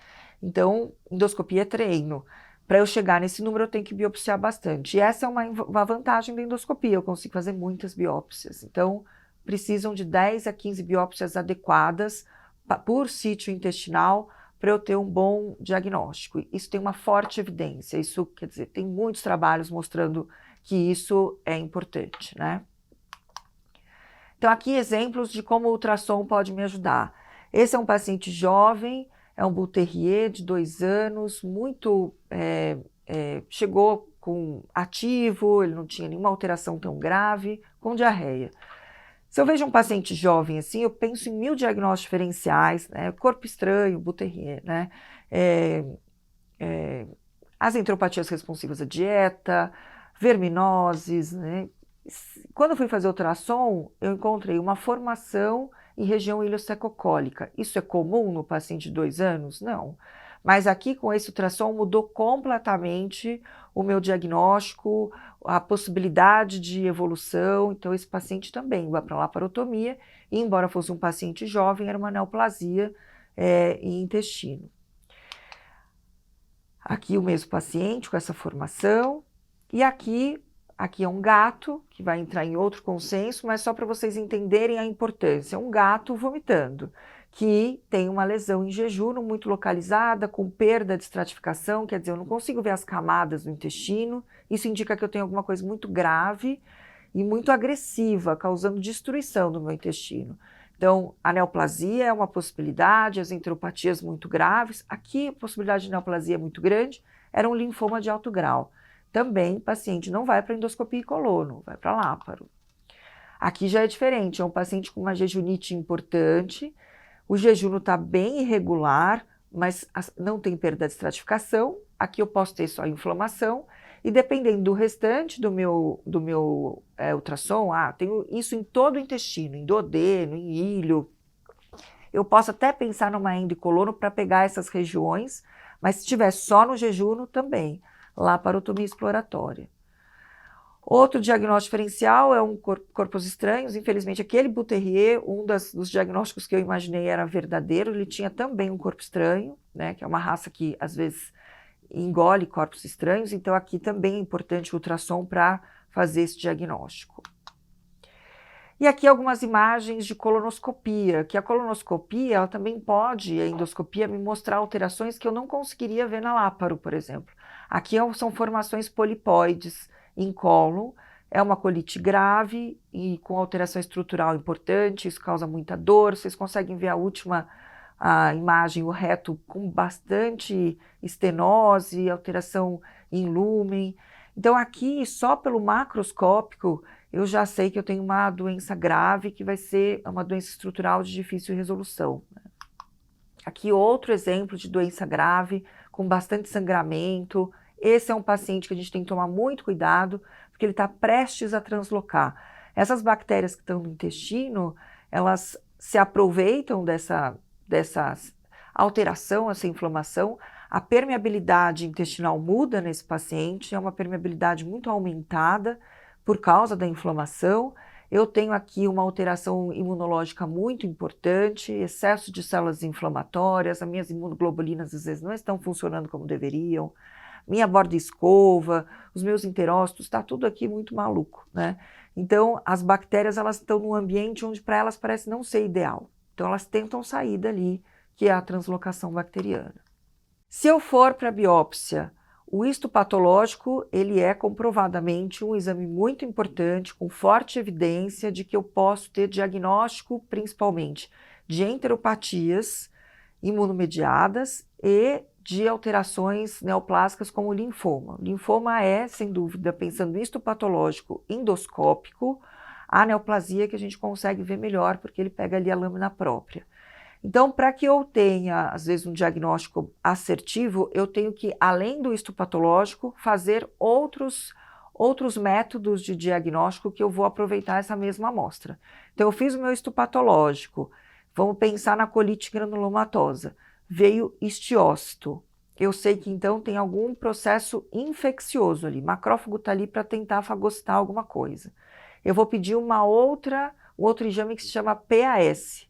Speaker 1: Então, endoscopia é treino. Para eu chegar nesse número, eu tenho que biopsiar bastante. E essa é uma vantagem da endoscopia, eu consigo fazer muitas biópsias. Então, precisam de 10 a 15 biópsias adequadas por sítio intestinal para eu ter um bom diagnóstico. Isso tem uma forte evidência, isso quer dizer, tem muitos trabalhos mostrando que isso é importante, né? Então, aqui exemplos de como o ultrassom pode me ajudar. Esse é um paciente jovem, é um Bull Terrier de 2 anos, chegou com ativo, ele não tinha nenhuma alteração tão grave, com diarreia. Se eu vejo um paciente jovem assim, eu penso em 1000 diagnósticos diferenciais, né? Corpo estranho, Bull Terrier, né? As enteropatias responsivas à dieta, verminoses, né? Quando eu fui fazer ultrassom, eu encontrei uma formação em região ileocecocólica. Isso é comum no paciente de 2 anos? Não. Mas aqui, com esse ultrassom, mudou completamente o meu diagnóstico, a possibilidade de evolução. Então, esse paciente também vai para a laparotomia, e embora fosse um paciente jovem, era uma neoplasia em intestino. Aqui o mesmo paciente com essa formação, e aqui é um gato, que vai entrar em outro consenso, mas só para vocês entenderem a importância. É um gato vomitando, que tem uma lesão em jejum muito localizada, com perda de estratificação, quer dizer, eu não consigo ver as camadas do intestino. Isso indica que eu tenho alguma coisa muito grave e muito agressiva, causando destruição do meu intestino. Então, a neoplasia é uma possibilidade, as enteropatias muito graves. Aqui, a possibilidade de neoplasia é muito grande, era um linfoma de alto grau. Também, o paciente não vai para endoscopia e colono, vai para láparo. Aqui já é diferente, é um paciente com uma jejunite importante, o jejum está bem irregular, mas não tem perda de estratificação. Aqui eu posso ter só inflamação, e dependendo do restante do meu ultrassom, tenho isso em todo o intestino, em duodeno, em ilho. Eu posso até pensar numa endo e colono para pegar essas regiões, mas se estiver só no jejum também, laparotomia exploratória. Outro diagnóstico diferencial é um corpos estranhos. Infelizmente, aquele Bull Terrier, dos diagnósticos que eu imaginei era verdadeiro, ele tinha também um corpo estranho, né, que é uma raça que às vezes engole corpos estranhos, então aqui também é importante o ultrassom para fazer esse diagnóstico. E aqui algumas imagens de colonoscopia, que a colonoscopia, ela também pode, a endoscopia, me mostrar alterações que eu não conseguiria ver na láparo, por exemplo. Aqui são formações polipoides em cólon, é uma colite grave e com alteração estrutural importante, isso causa muita dor. Vocês conseguem ver a última imagem, o reto com bastante estenose, alteração em lúmen. Então aqui, só pelo macroscópico, eu já sei que eu tenho uma doença grave, que vai ser uma doença estrutural de difícil resolução. Aqui outro exemplo de doença grave, com bastante sangramento. Esse é um paciente que a gente tem que tomar muito cuidado, porque ele está prestes a translocar. Essas bactérias que estão no intestino, elas se aproveitam dessa alteração, essa inflamação. A permeabilidade intestinal muda nesse paciente, é uma permeabilidade muito aumentada por causa da inflamação. Eu tenho aqui uma alteração imunológica muito importante, excesso de células inflamatórias, as minhas imunoglobulinas às vezes não estão funcionando como deveriam, minha borda escova, os meus enterócitos, está tudo aqui muito maluco, né? Então, as bactérias, elas estão num ambiente onde para elas parece não ser ideal. Então, elas tentam sair dali, que é a translocação bacteriana. Se eu for para a biópsia, o histopatológico, ele é comprovadamente um exame muito importante, com forte evidência de que eu posso ter diagnóstico, principalmente, de enteropatias imunomediadas e de alterações neoplásicas como o linfoma. O linfoma é, sem dúvida, pensando no histopatológico endoscópico, a neoplasia que a gente consegue ver melhor, porque ele pega ali a lâmina própria. Então, para que eu tenha, às vezes, um diagnóstico assertivo, eu tenho que, além do histopatológico, fazer outros métodos de diagnóstico que eu vou aproveitar essa mesma amostra. Então, eu fiz o meu histopatológico, vamos pensar na colite granulomatosa, veio histiócito. Eu sei que, então, tem algum processo infeccioso ali, macrófago está ali para tentar fagocitar alguma coisa. Eu vou pedir um outro exame que se chama PAS.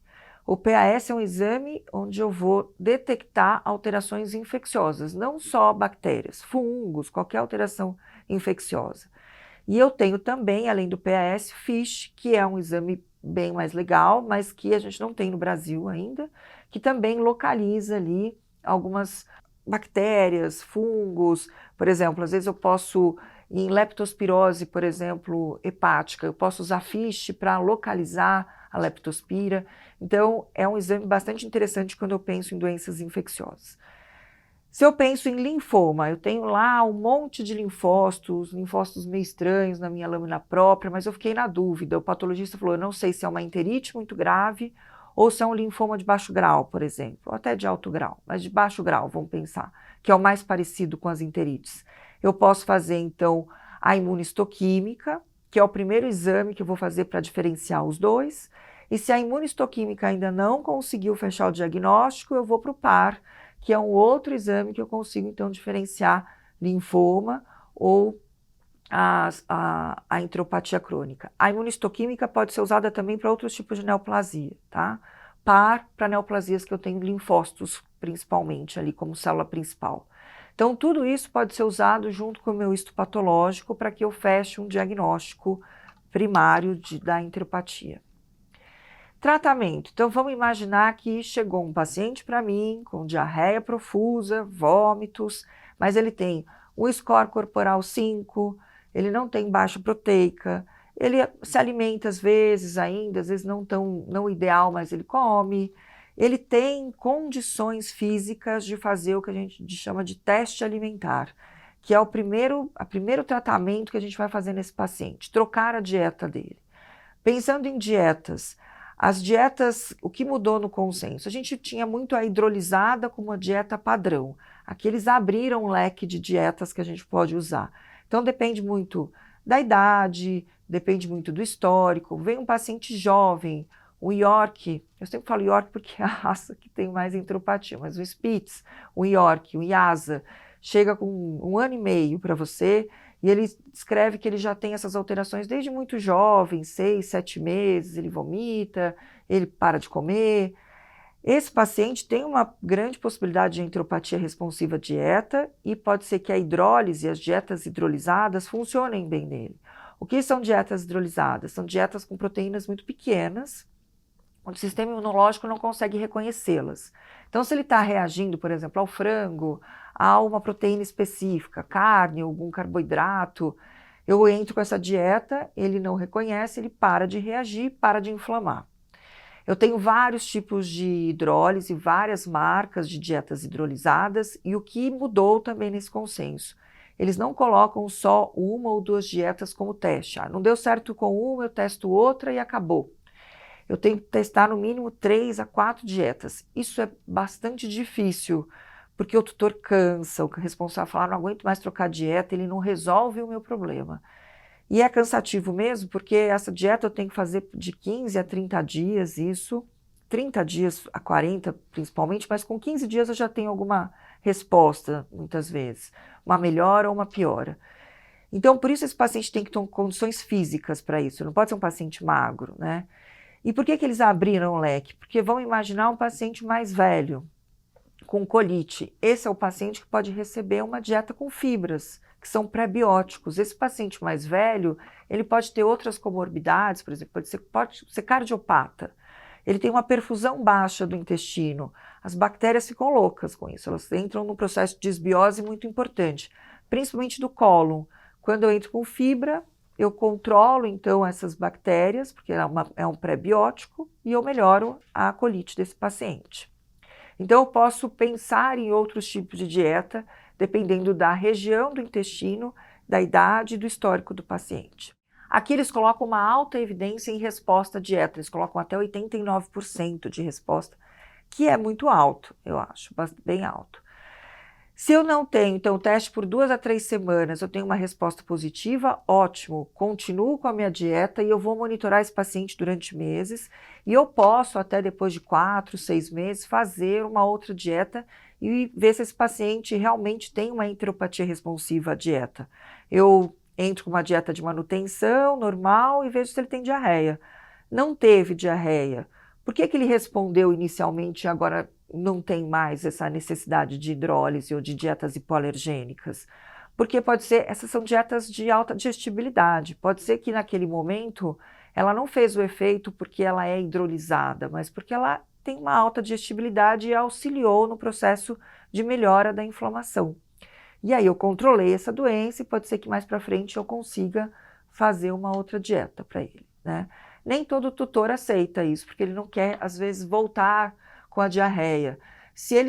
Speaker 1: O PAS é um exame onde eu vou detectar alterações infecciosas, não só bactérias, fungos, qualquer alteração infecciosa. E eu tenho também, além do PAS, FISH, que é um exame bem mais legal, mas que a gente não tem no Brasil ainda, que também localiza ali algumas bactérias, fungos. Por exemplo, às vezes eu posso, em leptospirose, por exemplo, hepática, eu posso usar FISH para localizar a leptospira. Então, é um exame bastante interessante quando eu penso em doenças infecciosas. Se eu penso em linfoma, eu tenho lá um monte de linfócitos meio estranhos na minha lâmina própria, mas eu fiquei na dúvida. O patologista falou, eu não sei se é uma enterite muito grave ou se é um linfoma de baixo grau, por exemplo, ou até de alto grau, mas de baixo grau, vamos pensar, que é o mais parecido com as enterites. Eu posso fazer, então, a imunistoquímica, que é o primeiro exame que eu vou fazer para diferenciar os dois. E se a imunistoquímica ainda não conseguiu fechar o diagnóstico, eu vou para o PAR, que é um outro exame que eu consigo, então, diferenciar linfoma ou a enteropatia crônica. A imunistoquímica pode ser usada também para outros tipos de neoplasia, tá? PAR para neoplasias que eu tenho linfócitos, principalmente, ali como célula principal. Então, tudo isso pode ser usado junto com o meu histopatológico para que eu feche um diagnóstico primário da enteropatia. Tratamento. Então, vamos imaginar que chegou um paciente para mim com diarreia profusa, vômitos, mas ele tem um score corporal 5, ele não tem baixa proteica, ele se alimenta às vezes ainda, às vezes não ideal, mas ele come. Ele tem condições físicas de fazer o que a gente chama de teste alimentar, que é o primeiro tratamento que a gente vai fazer nesse paciente, trocar a dieta dele. Pensando em dietas, as dietas, o que mudou no consenso? A gente tinha muito a hidrolisada como uma dieta padrão. Aqui eles abriram um leque de dietas que a gente pode usar. Então depende muito da idade, depende muito do histórico. Vem um paciente jovem, o York, eu sempre falo York porque é a raça que tem mais enteropatia, mas o Spitz, o York, o Lhasa, chega com 1 ano e meio para você, e ele descreve que ele já tem essas alterações desde muito jovem, 6, 7 meses, ele vomita, ele para de comer. Esse paciente tem uma grande possibilidade de enteropatia responsiva à dieta e pode ser que a hidrólise, as dietas hidrolisadas, funcionem bem nele. O que são dietas hidrolisadas? São dietas com proteínas muito pequenas, onde o sistema imunológico não consegue reconhecê-las. Então, se ele está reagindo, por exemplo, ao frango, a uma proteína específica, carne, algum carboidrato, eu entro com essa dieta, ele não reconhece, ele para de reagir, para de inflamar. Eu tenho vários tipos de hidrólise, várias marcas de dietas hidrolisadas, e o que mudou também nesse consenso? Eles não colocam só uma ou duas dietas como teste. Não deu certo com uma, eu testo outra e acabou. Eu tenho que testar no mínimo 3 a 4 dietas. Isso é bastante difícil, porque o tutor cansa, o responsável fala, não aguento mais trocar dieta, ele não resolve o meu problema. E é cansativo mesmo, porque essa dieta eu tenho que fazer de 15 a 30 dias, isso, 30 dias a 40 principalmente, mas com 15 dias eu já tenho alguma resposta, muitas vezes, uma melhora ou uma piora. Então, por isso esse paciente tem que ter condições físicas para isso, não pode ser um paciente magro, né? E por que eles abriram o leque? Porque vamos imaginar um paciente mais velho, com colite. Esse é o paciente que pode receber uma dieta com fibras, que são pré-bióticos. Esse paciente mais velho, ele pode ter outras comorbidades, por exemplo, pode ser cardiopata. Ele tem uma perfusão baixa do intestino. As bactérias ficam loucas com isso, elas entram num processo de desbiose muito importante, principalmente do cólon. Quando eu entro com fibra, eu controlo, então, essas bactérias, porque é um pré-biótico, e eu melhoro a colite desse paciente. Então, eu posso pensar em outros tipos de dieta, dependendo da região do intestino, da idade e do histórico do paciente. Aqui eles colocam uma alta evidência em resposta à dieta, eles colocam até 89% de resposta, que é muito alto, eu acho, bem alto. Se eu não tenho, então, teste por 2 a 3 semanas, eu tenho uma resposta positiva, ótimo, continuo com a minha dieta e eu vou monitorar esse paciente durante meses e eu posso, até depois de 4, 6 meses, fazer uma outra dieta e ver se esse paciente realmente tem uma enteropatia responsiva à dieta. Eu entro com uma dieta de manutenção normal e vejo se ele tem diarreia. Não teve diarreia. Por que ele respondeu inicialmente e agora não tem mais essa necessidade de hidrólise ou de dietas hipoalergênicas? Porque pode ser, essas são dietas de alta digestibilidade, pode ser que naquele momento ela não fez o efeito porque ela é hidrolisada, mas porque ela tem uma alta digestibilidade e auxiliou no processo de melhora da inflamação. E aí eu controlei essa doença e pode ser que mais para frente eu consiga fazer uma outra dieta para ele, né? Nem todo tutor aceita isso, porque ele não quer, às vezes, voltar com a diarreia. Se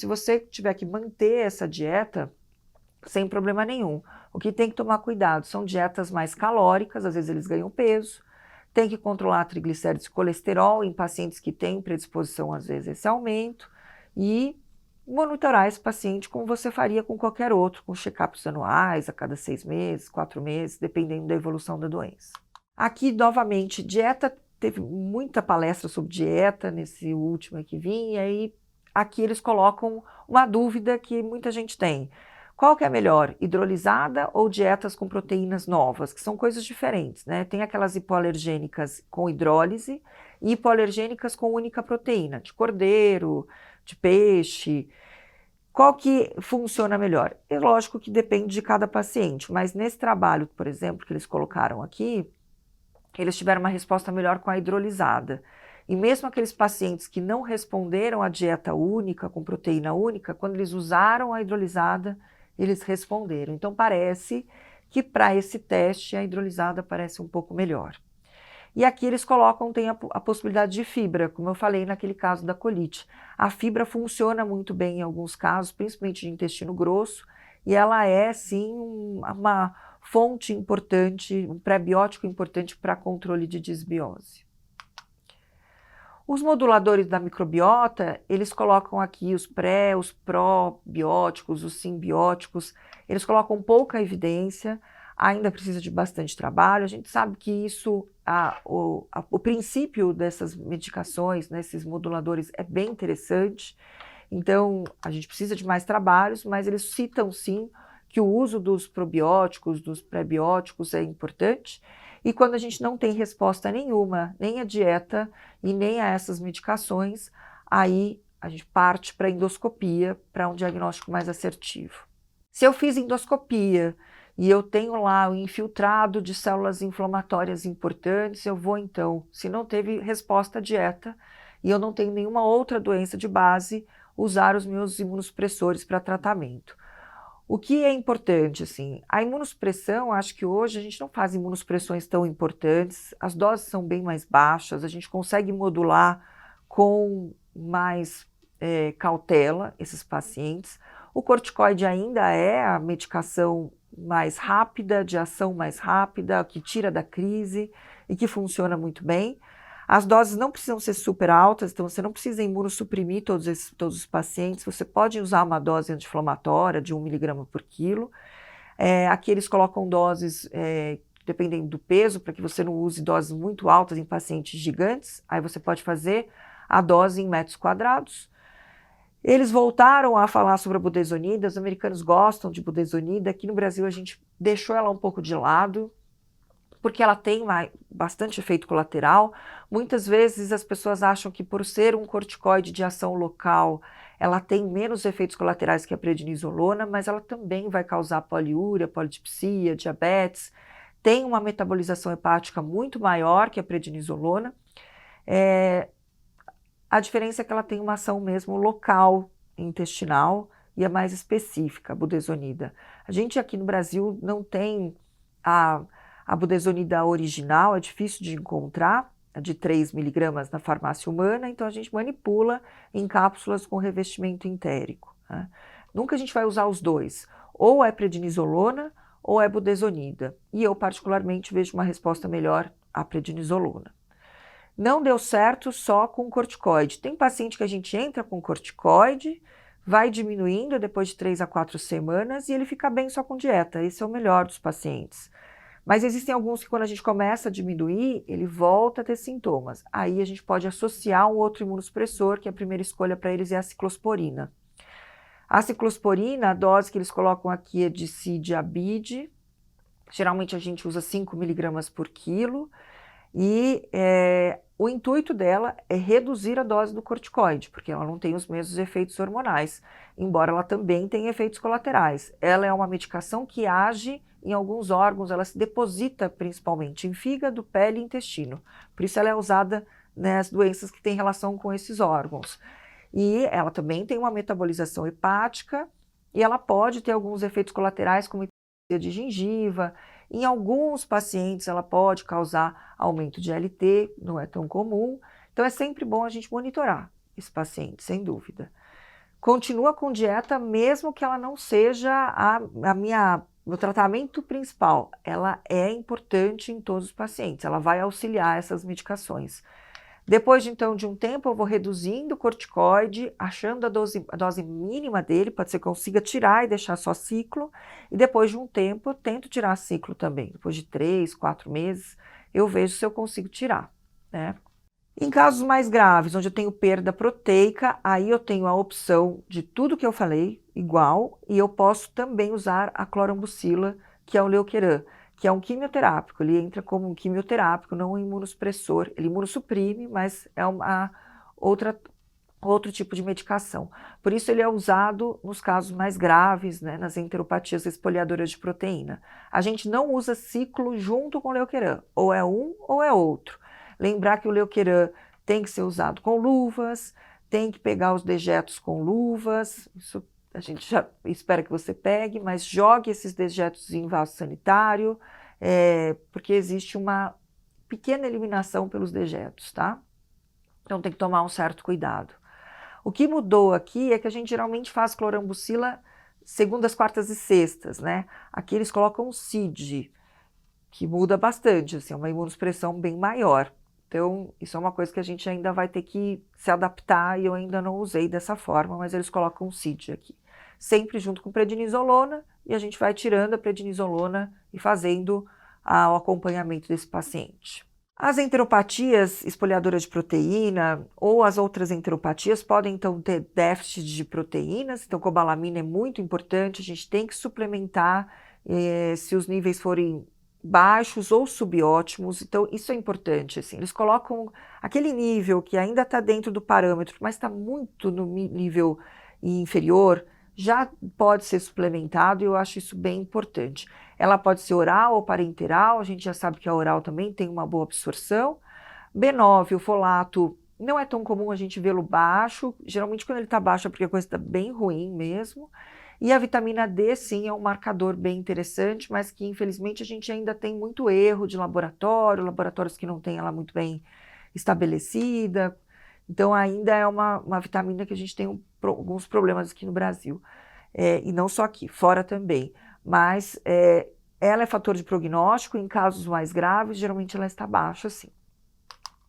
Speaker 1: você tiver que manter essa dieta, sem problema nenhum. O que tem que tomar cuidado são dietas mais calóricas, às vezes eles ganham peso, tem que controlar triglicéridos e colesterol em pacientes que têm predisposição, às vezes, a esse aumento, e monitorar esse paciente como você faria com qualquer outro, com check-ups anuais, a cada 6 meses, 4 meses, dependendo da evolução da doença. Aqui, novamente, dieta, teve muita palestra sobre dieta nesse último que vim, e aí aqui eles colocam uma dúvida que muita gente tem. Qual que é melhor, hidrolisada ou dietas com proteínas novas, que são coisas diferentes, né? Tem aquelas hipoalergênicas com hidrólise e hipoalergênicas com única proteína, de cordeiro, de peixe. Qual que funciona melhor? É lógico que depende de cada paciente, mas nesse trabalho, por exemplo, que eles colocaram aqui, eles tiveram uma resposta melhor com a hidrolisada. E mesmo aqueles pacientes que não responderam à dieta única, com proteína única, quando eles usaram a hidrolisada, eles responderam. Então parece que para esse teste a hidrolisada parece um pouco melhor. E aqui eles colocam, tem a possibilidade de fibra, como eu falei naquele caso da colite. A fibra funciona muito bem em alguns casos, principalmente de intestino grosso, e ela é, sim, uma fonte importante, um pré-biótico importante para controle de desbiose. Os moduladores da microbiota, eles colocam aqui os pré, os probióticos, os simbióticos, eles colocam pouca evidência, ainda precisa de bastante trabalho. A gente sabe que isso, o princípio dessas medicações, né, esses moduladores, é bem interessante, então a gente precisa de mais trabalhos, mas eles citam sim que o uso dos probióticos, dos pré-bióticos é importante, e quando a gente não tem resposta nenhuma, nem à dieta e nem a essas medicações, aí a gente parte para a endoscopia, para um diagnóstico mais assertivo. Se eu fiz endoscopia, e eu tenho lá o infiltrado de células inflamatórias importantes, eu vou então, se não teve resposta à dieta e eu não tenho nenhuma outra doença de base, usar os meus imunossupressores para tratamento. O que é importante, assim, a imunossupressão, acho que hoje a gente não faz imunossupressões tão importantes, as doses são bem mais baixas, a gente consegue modular com mais cautela esses pacientes. O corticoide ainda é a medicação mais rápida, de ação mais rápida, que tira da crise e que funciona muito bem. As doses não precisam ser super altas, então você não precisa imunossuprimir todos os pacientes, você pode usar uma dose anti-inflamatória de 1 miligrama por quilo. Aqui eles colocam doses, dependendo do peso, para que você não use doses muito altas em pacientes gigantes, aí você pode fazer a dose em metros quadrados. Eles voltaram a falar sobre a budesonida, os americanos gostam de budesonida, aqui no Brasil a gente deixou ela um pouco de lado, porque ela tem bastante efeito colateral. Muitas vezes as pessoas acham que por ser um corticoide de ação local, ela tem menos efeitos colaterais que a prednisolona, mas ela também vai causar poliúria, polidipsia, diabetes, tem uma metabolização hepática muito maior que a prednisolona. A diferença é que ela tem uma ação mesmo local, intestinal, e é mais específica, a budesonida. A gente aqui no Brasil não tem a budesonida original, é difícil de encontrar, é de 3 miligramas na farmácia humana, então a gente manipula em cápsulas com revestimento entérico, né? Nunca a gente vai usar os dois, ou é prednisolona ou é budesonida, e eu particularmente vejo uma resposta melhor à prednisolona. Não deu certo só com corticoide. Tem paciente que a gente entra com corticoide, vai diminuindo depois de 3 a 4 semanas e ele fica bem só com dieta. Esse é o melhor dos pacientes. Mas existem alguns que quando a gente começa a diminuir, ele volta a ter sintomas. Aí a gente pode associar um outro imunossupressor, que a primeira escolha para eles é a ciclosporina. A ciclosporina, a dose que eles colocam aqui é de Cidiabide. Geralmente a gente usa 5 miligramas por quilo. E o intuito dela é reduzir a dose do corticoide, porque ela não tem os mesmos efeitos hormonais, embora ela também tenha efeitos colaterais. Ela é uma medicação que age em alguns órgãos, ela se deposita principalmente em fígado, pele e intestino. Por isso ela é usada nas doenças que têm relação com esses órgãos. E ela também tem uma metabolização hepática e ela pode ter alguns efeitos colaterais, como hiperplasia de gengiva. Em alguns pacientes ela pode causar aumento de LT, não é tão comum. Então é sempre bom a gente monitorar esse paciente, sem dúvida. Continua com dieta mesmo que ela não seja meu tratamento principal. Ela é importante em todos os pacientes, ela vai auxiliar essas medicações. Depois então de um tempo eu vou reduzindo o corticoide, achando a dose mínima dele, pode ser que eu consiga tirar e deixar só ciclo, e depois de um tempo eu tento tirar ciclo também. Depois de 3, 4 meses eu vejo se eu consigo tirar, né? Em casos mais graves, onde eu tenho perda proteica, aí eu tenho a opção de tudo que eu falei, igual, e eu posso também usar a clorambucila, que é o Leukeran, que é um quimioterápico, ele entra como um quimioterápico, não um imunossupressor, ele imunossuprime, mas é outro tipo de medicação. Por isso ele é usado nos casos mais graves, né, nas enteropatias espoliadoras de proteína. A gente não usa ciclo junto com o Leukeran, ou é um ou é outro. Lembrar que o Leukeran tem que ser usado com luvas, tem que pegar os dejetos com luvas, isso a gente já espera que você pegue, mas jogue esses dejetos em vaso sanitário, porque existe uma pequena eliminação pelos dejetos, tá? Então tem que tomar um certo cuidado. O que mudou aqui é que a gente geralmente faz clorambucila segundas, quartas e sextas, né? Aqui eles colocam CID, que muda bastante, assim, é uma imunossupressão bem maior. Então, isso é uma coisa que a gente ainda vai ter que se adaptar e eu ainda não usei dessa forma, mas eles colocam o CID aqui. Sempre junto com prednisolona e a gente vai tirando a prednisolona e fazendo o acompanhamento desse paciente. As enteropatias espoliadoras de proteína ou as outras enteropatias podem então ter déficit de proteínas, então cobalamina é muito importante, a gente tem que suplementar se os níveis forem baixos ou subótimos, então isso é importante, assim, eles colocam aquele nível que ainda está dentro do parâmetro, mas está muito no nível inferior, já pode ser suplementado e eu acho isso bem importante. Ela pode ser oral ou parenteral, a gente já sabe que a oral também tem uma boa absorção. B9, o folato, não é tão comum a gente vê-lo baixo, geralmente quando ele está baixo é porque a coisa está bem ruim mesmo. E a vitamina D, sim, é um marcador bem interessante, mas que infelizmente a gente ainda tem muito erro de laboratório, laboratórios que não têm ela muito bem estabelecida. Então ainda é uma vitamina que a gente tem alguns problemas aqui no Brasil. E não só aqui, fora também. Mas ela é fator de prognóstico, em casos mais graves, geralmente ela está baixa, sim.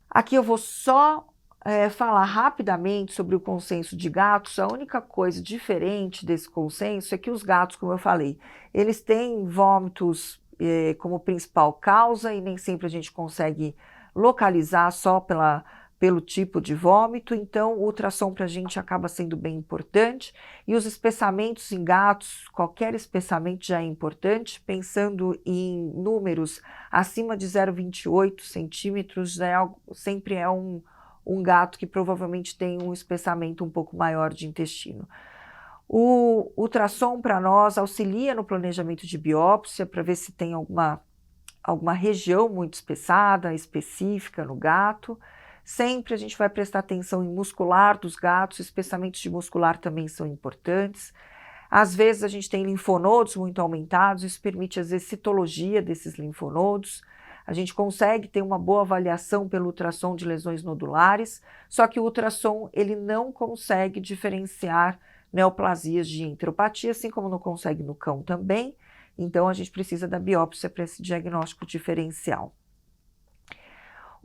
Speaker 1: Aqui eu vou só falar rapidamente sobre o consenso de gatos. A única coisa diferente desse consenso é que os gatos, como eu falei, eles têm vômitos como principal causa e nem sempre a gente consegue localizar só pelo tipo de vômito, então o ultrassom para a gente acaba sendo bem importante. E os espessamentos em gatos, qualquer espessamento já é importante, pensando em números acima de 0,28 centímetros, sempre é um gato que provavelmente tem um espessamento um pouco maior de intestino. O ultrassom para nós auxilia no planejamento de biópsia para ver se tem alguma região muito espessada, específica no gato. Sempre a gente vai prestar atenção em muscular dos gatos, espessamentos de muscular também são importantes. Às vezes a gente tem linfonodos muito aumentados, isso permite às vezes citologia desses linfonodos. A gente consegue ter uma boa avaliação pelo ultrassom de lesões nodulares, só que o ultrassom ele não consegue diferenciar neoplasias de enteropatia, assim como não consegue no cão também. Então a gente precisa da biópsia para esse diagnóstico diferencial.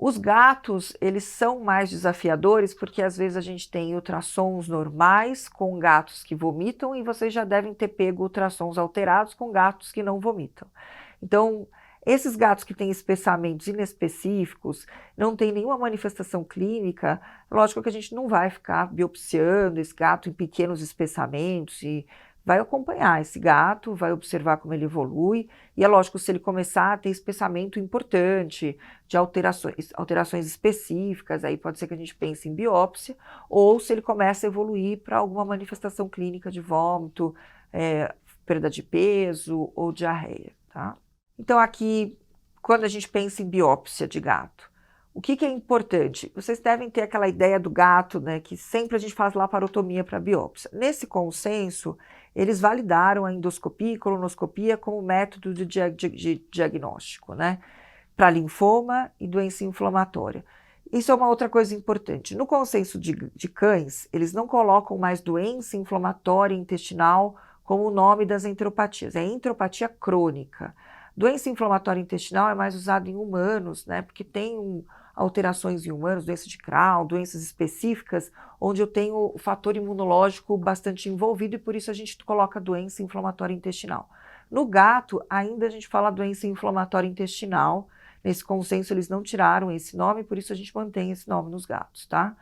Speaker 1: Os gatos, eles são mais desafiadores porque às vezes a gente tem ultrassons normais com gatos que vomitam e vocês já devem ter pego ultrassons alterados com gatos que não vomitam. Então, esses gatos que têm espessamentos inespecíficos, não tem nenhuma manifestação clínica, lógico que a gente não vai ficar biopsiando esse gato em pequenos espessamentos e vai acompanhar esse gato, vai observar como ele evolui, e é lógico, se ele começar a ter espessamento importante, de alterações específicas, aí pode ser que a gente pense em biópsia, ou se ele começa a evoluir para alguma manifestação clínica de vômito, perda de peso ou diarreia, tá? Então aqui, quando a gente pensa em biópsia de gato, o que é importante? Vocês devem ter aquela ideia do gato, né, que sempre a gente faz laparotomia para biópsia. Nesse consenso, eles validaram a endoscopia e colonoscopia como método de diagnóstico, né, para linfoma e doença inflamatória. Isso é uma outra coisa importante. No consenso de cães, eles não colocam mais doença inflamatória intestinal como o nome das enteropatias, é enteropatia crônica. Doença inflamatória intestinal é mais usado em humanos, né, porque tem alterações em humanos, doença de Crohn, doenças específicas, onde eu tenho o fator imunológico bastante envolvido e por isso a gente coloca doença inflamatória intestinal. No gato, ainda a gente fala doença inflamatória intestinal. Nesse consenso eles não tiraram esse nome, por isso a gente mantém esse nome nos gatos, tá?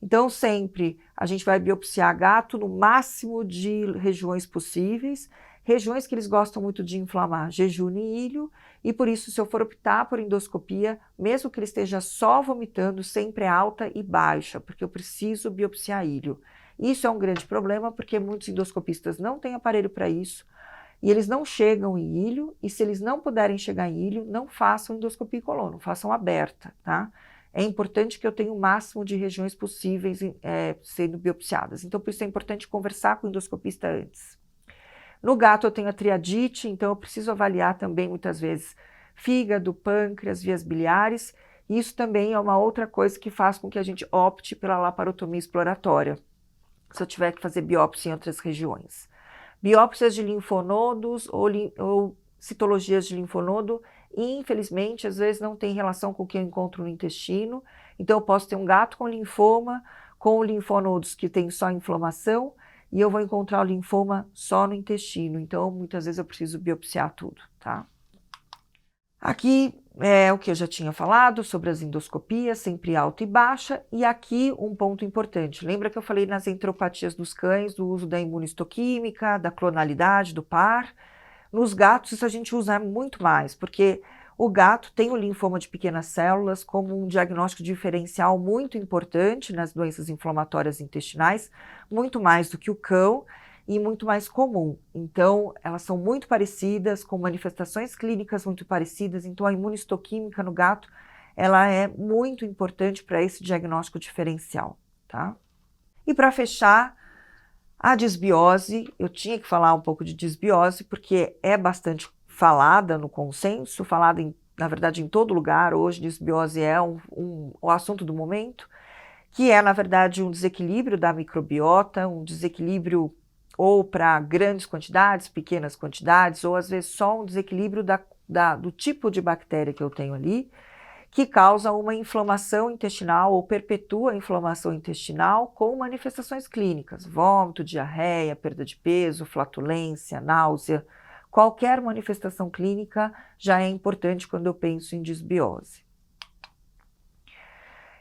Speaker 1: Então sempre a gente vai biopsiar gato no máximo de regiões possíveis, regiões que eles gostam muito de inflamar, jejuna e ilho, e por isso se eu for optar por endoscopia, mesmo que ele esteja só vomitando, sempre é alta e baixa, porque eu preciso biopsiar ilho. Isso é um grande problema porque muitos endoscopistas não têm aparelho para isso, e eles não chegam em ilho, e se eles não puderem chegar em ilho, não façam endoscopia colono, façam aberta, tá? É importante que eu tenha o máximo de regiões possíveis sendo biopsiadas. Então, por isso é importante conversar com o endoscopista antes. No gato eu tenho a triadite, então eu preciso avaliar também muitas vezes fígado, pâncreas, vias biliares. Isso também é uma outra coisa que faz com que a gente opte pela laparotomia exploratória, se eu tiver que fazer biópsia em outras regiões. Biópsias de linfonodos ou citologias de linfonodo, infelizmente, às vezes não tem relação com o que eu encontro no intestino. Então eu posso ter um gato com linfoma, com linfonodos que tem só inflamação, e eu vou encontrar o linfoma só no intestino. Então, muitas vezes eu preciso biopsiar tudo, tá? Aqui é o que eu já tinha falado sobre as endoscopias, sempre alta e baixa. E aqui um ponto importante. Lembra que eu falei nas enteropatias dos cães, do uso da imunistoquímica, da clonalidade, do par? Nos gatos isso a gente usa muito mais, porque o gato tem o linfoma de pequenas células como um diagnóstico diferencial muito importante nas doenças inflamatórias intestinais, muito mais do que o cão. e muito mais comum. Então, elas são muito parecidas, com manifestações clínicas muito parecidas, então a imunistoquímica no gato, ela é muito importante para esse diagnóstico diferencial, tá? E para fechar, a disbiose, eu tinha que falar um pouco de disbiose, porque é bastante falada no consenso, falada, na verdade, em todo lugar. Hoje, disbiose é o assunto do momento, que é, na verdade, um desequilíbrio da microbiota, um desequilíbrio ou para grandes quantidades, pequenas quantidades, ou às vezes só um desequilíbrio do tipo de bactéria que eu tenho ali, que causa uma inflamação intestinal ou perpetua a inflamação intestinal com manifestações clínicas, vômito, diarreia, perda de peso, flatulência, náusea. Qualquer manifestação clínica já é importante quando eu penso em disbiose.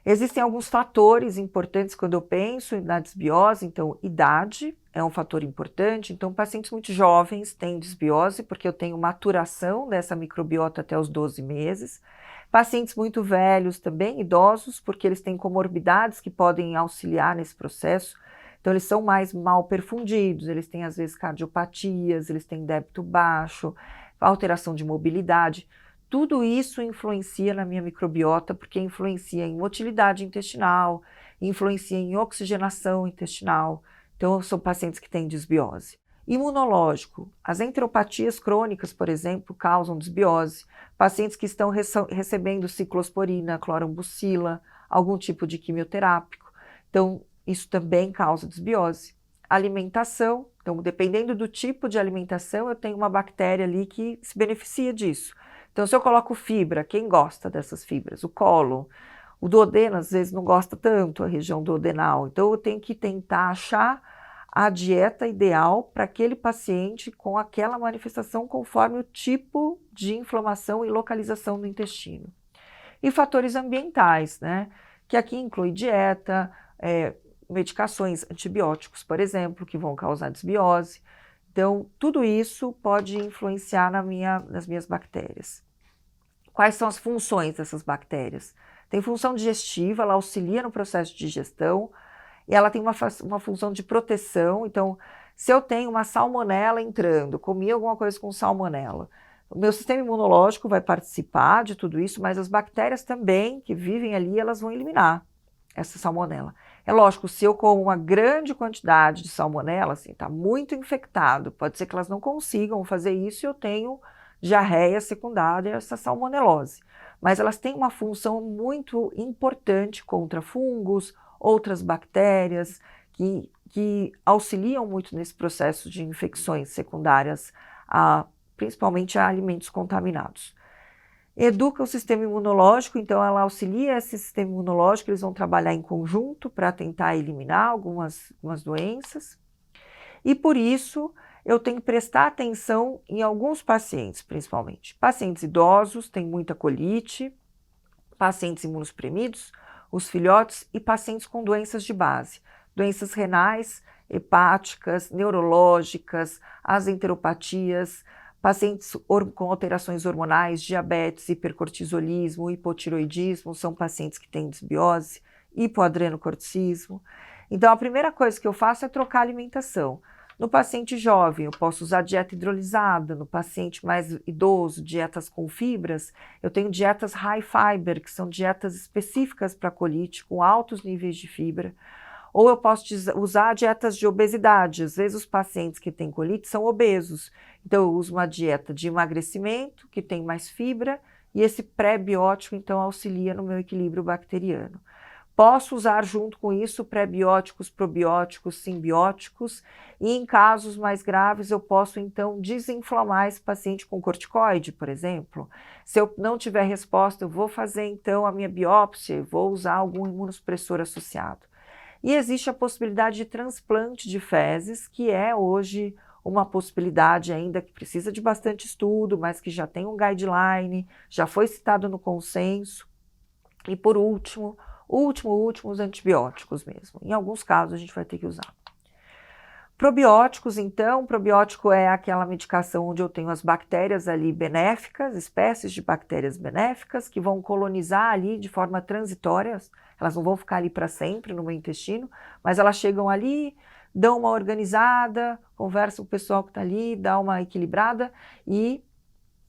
Speaker 1: Existem alguns fatores importantes quando eu penso na disbiose, então idade é um fator importante, então pacientes muito jovens têm disbiose porque eu tenho maturação dessa microbiota até os 12 meses, pacientes muito velhos também, idosos, porque eles têm comorbidades que podem auxiliar nesse processo, então eles são mais mal perfundidos, eles têm às vezes cardiopatias, eles têm débito baixo, alteração de mobilidade. Tudo isso influencia na minha microbiota, porque influencia em motilidade intestinal, influencia em oxigenação intestinal. Então, são pacientes que têm disbiose. Imunológico. As enteropatias crônicas, por exemplo, causam disbiose. Pacientes que estão recebendo ciclosporina, clorambucila, algum tipo de quimioterápico. Então, isso também causa disbiose. Alimentação. Então, dependendo do tipo de alimentação, eu tenho uma bactéria ali que se beneficia disso. Então, se eu coloco fibra, quem gosta dessas fibras? O cólon. O duodeno, às vezes, não gosta tanto, a região duodenal. Então, eu tenho que tentar achar a dieta ideal para aquele paciente com aquela manifestação conforme o tipo de inflamação e localização do intestino. E fatores ambientais, né? Que aqui inclui dieta, medicações, antibióticos, por exemplo, que vão causar disbiose. Então, tudo isso pode influenciar nas minhas bactérias. Quais são as funções dessas bactérias? Tem função digestiva, ela auxilia no processo de digestão, e ela tem uma função de proteção. Então, se eu tenho uma salmonela entrando, comi alguma coisa com salmonela, o meu sistema imunológico vai participar de tudo isso, mas as bactérias também, que vivem ali, elas vão eliminar essa salmonela. É lógico, se eu como uma grande quantidade de salmonela, assim, está muito infectado, pode ser que elas não consigam fazer isso e eu tenho diarreia secundária a essa salmonelose. Mas elas têm uma função muito importante contra fungos, outras bactérias, que auxiliam muito nesse processo de infecções secundárias, principalmente a alimentos contaminados. Educa o sistema imunológico, então ela auxilia esse sistema imunológico, eles vão trabalhar em conjunto para tentar eliminar algumas doenças. E por isso, eu tenho que prestar atenção em alguns pacientes, principalmente. Pacientes idosos, têm muita colite, pacientes imunossuprimidos, os filhotes e pacientes com doenças de base. Doenças renais, hepáticas, neurológicas, as enteropatias, pacientes com alterações hormonais, diabetes, hipercortisolismo, hipotiroidismo, são pacientes que têm disbiose, hipoadrenocorticismo. Então, a primeira coisa que eu faço é trocar a alimentação. No paciente jovem, eu posso usar dieta hidrolisada. No paciente mais idoso, dietas com fibras. Eu tenho dietas high fiber, que são dietas específicas para colite, com altos níveis de fibra. Ou eu posso usar dietas de obesidade. Às vezes os pacientes que têm colite são obesos. Então eu uso uma dieta de emagrecimento, que tem mais fibra, e esse pré-biótico então auxilia no meu equilíbrio bacteriano. Posso usar junto com isso pré-bióticos, probióticos, simbióticos, e em casos mais graves eu posso então desinflamar esse paciente com corticoide, por exemplo. Se eu não tiver resposta, eu vou fazer então a minha biópsia, vou usar algum imunossupressor associado. E existe a possibilidade de transplante de fezes, que é hoje uma possibilidade ainda que precisa de bastante estudo, mas que já tem um guideline, já foi citado no consenso. E por último, os antibióticos mesmo. Em alguns casos a gente vai ter que usar. Probióticos, então, probiótico é aquela medicação onde eu tenho as bactérias ali benéficas, espécies de bactérias benéficas que vão colonizar ali de forma transitória, elas não vão ficar ali para sempre no meu intestino, mas elas chegam ali, dão uma organizada, conversam com o pessoal que está ali, dá uma equilibrada e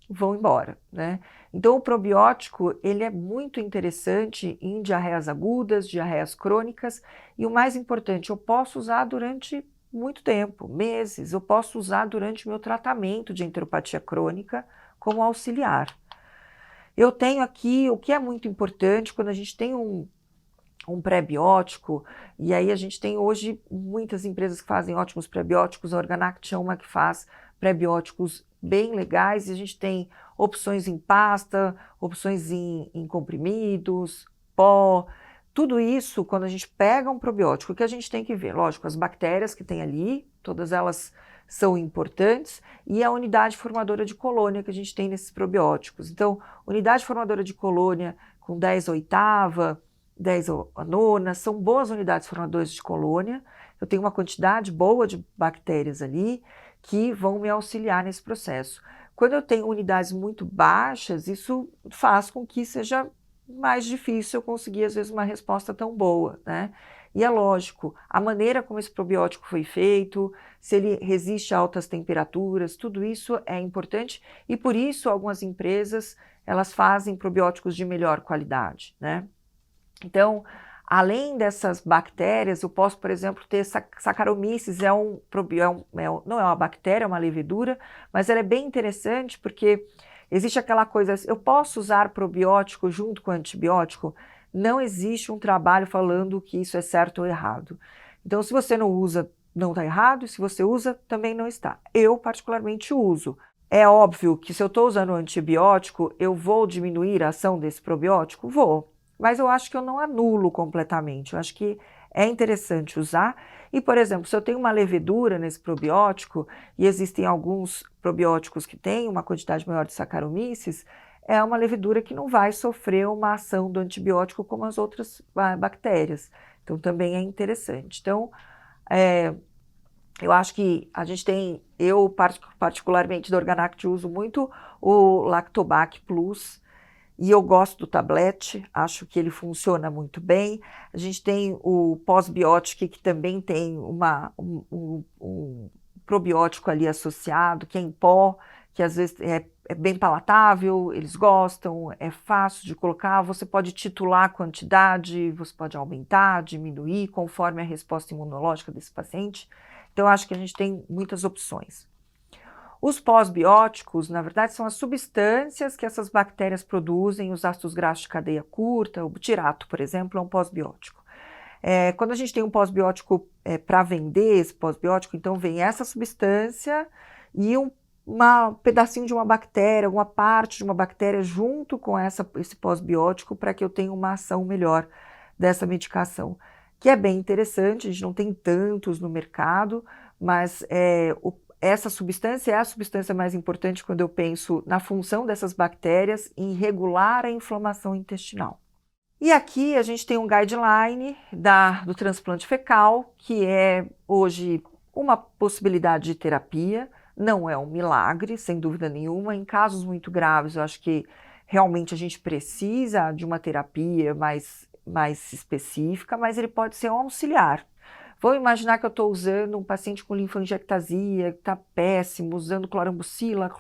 Speaker 1: vão embora, né? Então o probiótico, ele é muito interessante em diarreias agudas, diarreias crônicas, e o mais importante, eu posso usar durante muito tempo, meses, eu posso usar durante o meu tratamento de enteropatia crônica como auxiliar. Eu tenho aqui, o que é muito importante, quando a gente tem um pré-biótico, e aí a gente tem hoje muitas empresas que fazem ótimos pré-bióticos, a Organact é uma que faz pré-bióticos bem legais, e a gente tem opções em pasta, opções em comprimidos, pó, tudo isso, quando a gente pega um probiótico, o que a gente tem que ver? Lógico, as bactérias que tem ali, todas elas são importantes, e a unidade formadora de colônia que a gente tem nesses probióticos. Então, unidade formadora de colônia com 10 oitava, 10 a nona, são boas unidades formadoras de colônia. Eu tenho uma quantidade boa de bactérias ali que vão me auxiliar nesse processo. Quando eu tenho unidades muito baixas, isso faz com que seja mais difícil eu conseguir, às vezes, uma resposta tão boa, né? E é lógico, a maneira como esse probiótico foi feito, se ele resiste a altas temperaturas, tudo isso é importante e por isso algumas empresas, elas fazem probióticos de melhor qualidade, né? Então, além dessas bactérias, eu posso, por exemplo, ter Saccharomyces, não é uma bactéria, é uma levedura, mas ela é bem interessante porque existe aquela coisa, eu posso usar probiótico junto com antibiótico? Não existe um trabalho falando que isso é certo ou errado. Então, se você não usa, não está errado, e se você usa, também não está. Eu, particularmente, uso. É óbvio que se eu estou usando antibiótico, eu vou diminuir a ação desse probiótico? Vou. Mas eu acho que eu não anulo completamente, eu acho que é interessante usar. E, por exemplo, se eu tenho uma levedura nesse probiótico, e existem alguns probióticos que têm uma quantidade maior de Saccharomyces, é uma levedura que não vai sofrer uma ação do antibiótico como as outras bactérias. Então, também é interessante. Então, eu acho que a gente tem, eu particularmente da Organact uso muito o Lactobac Plus, e eu gosto do tablete, acho que ele funciona muito bem. A gente tem o pós-biótico, que também tem um probiótico ali associado, que é em pó, que às vezes é bem palatável, eles gostam, é fácil de colocar, você pode titular a quantidade, você pode aumentar, diminuir, conforme a resposta imunológica desse paciente. Então, acho que a gente tem muitas opções. Os pós-bióticos, na verdade, são as substâncias que essas bactérias produzem, os ácidos graxos de cadeia curta, o butirato, por exemplo, é um pós-biótico. Quando a gente tem um pós-biótico para vender esse pós-biótico, então vem essa substância e um pedacinho de uma bactéria, alguma parte de uma bactéria junto com esse pós-biótico para que eu tenha uma ação melhor dessa medicação, que é bem interessante, a gente não tem tantos no mercado, mas essa substância é a substância mais importante quando eu penso na função dessas bactérias em regular a inflamação intestinal. E aqui a gente tem um guideline do transplante fecal, que é hoje uma possibilidade de terapia, não é um milagre, sem dúvida nenhuma. Em casos muito graves, eu acho que realmente a gente precisa de uma terapia mais específica, mas ele pode ser um auxiliar. Vou imaginar que eu estou usando um paciente com linfangiectasia, que está péssimo, usando clorambucila,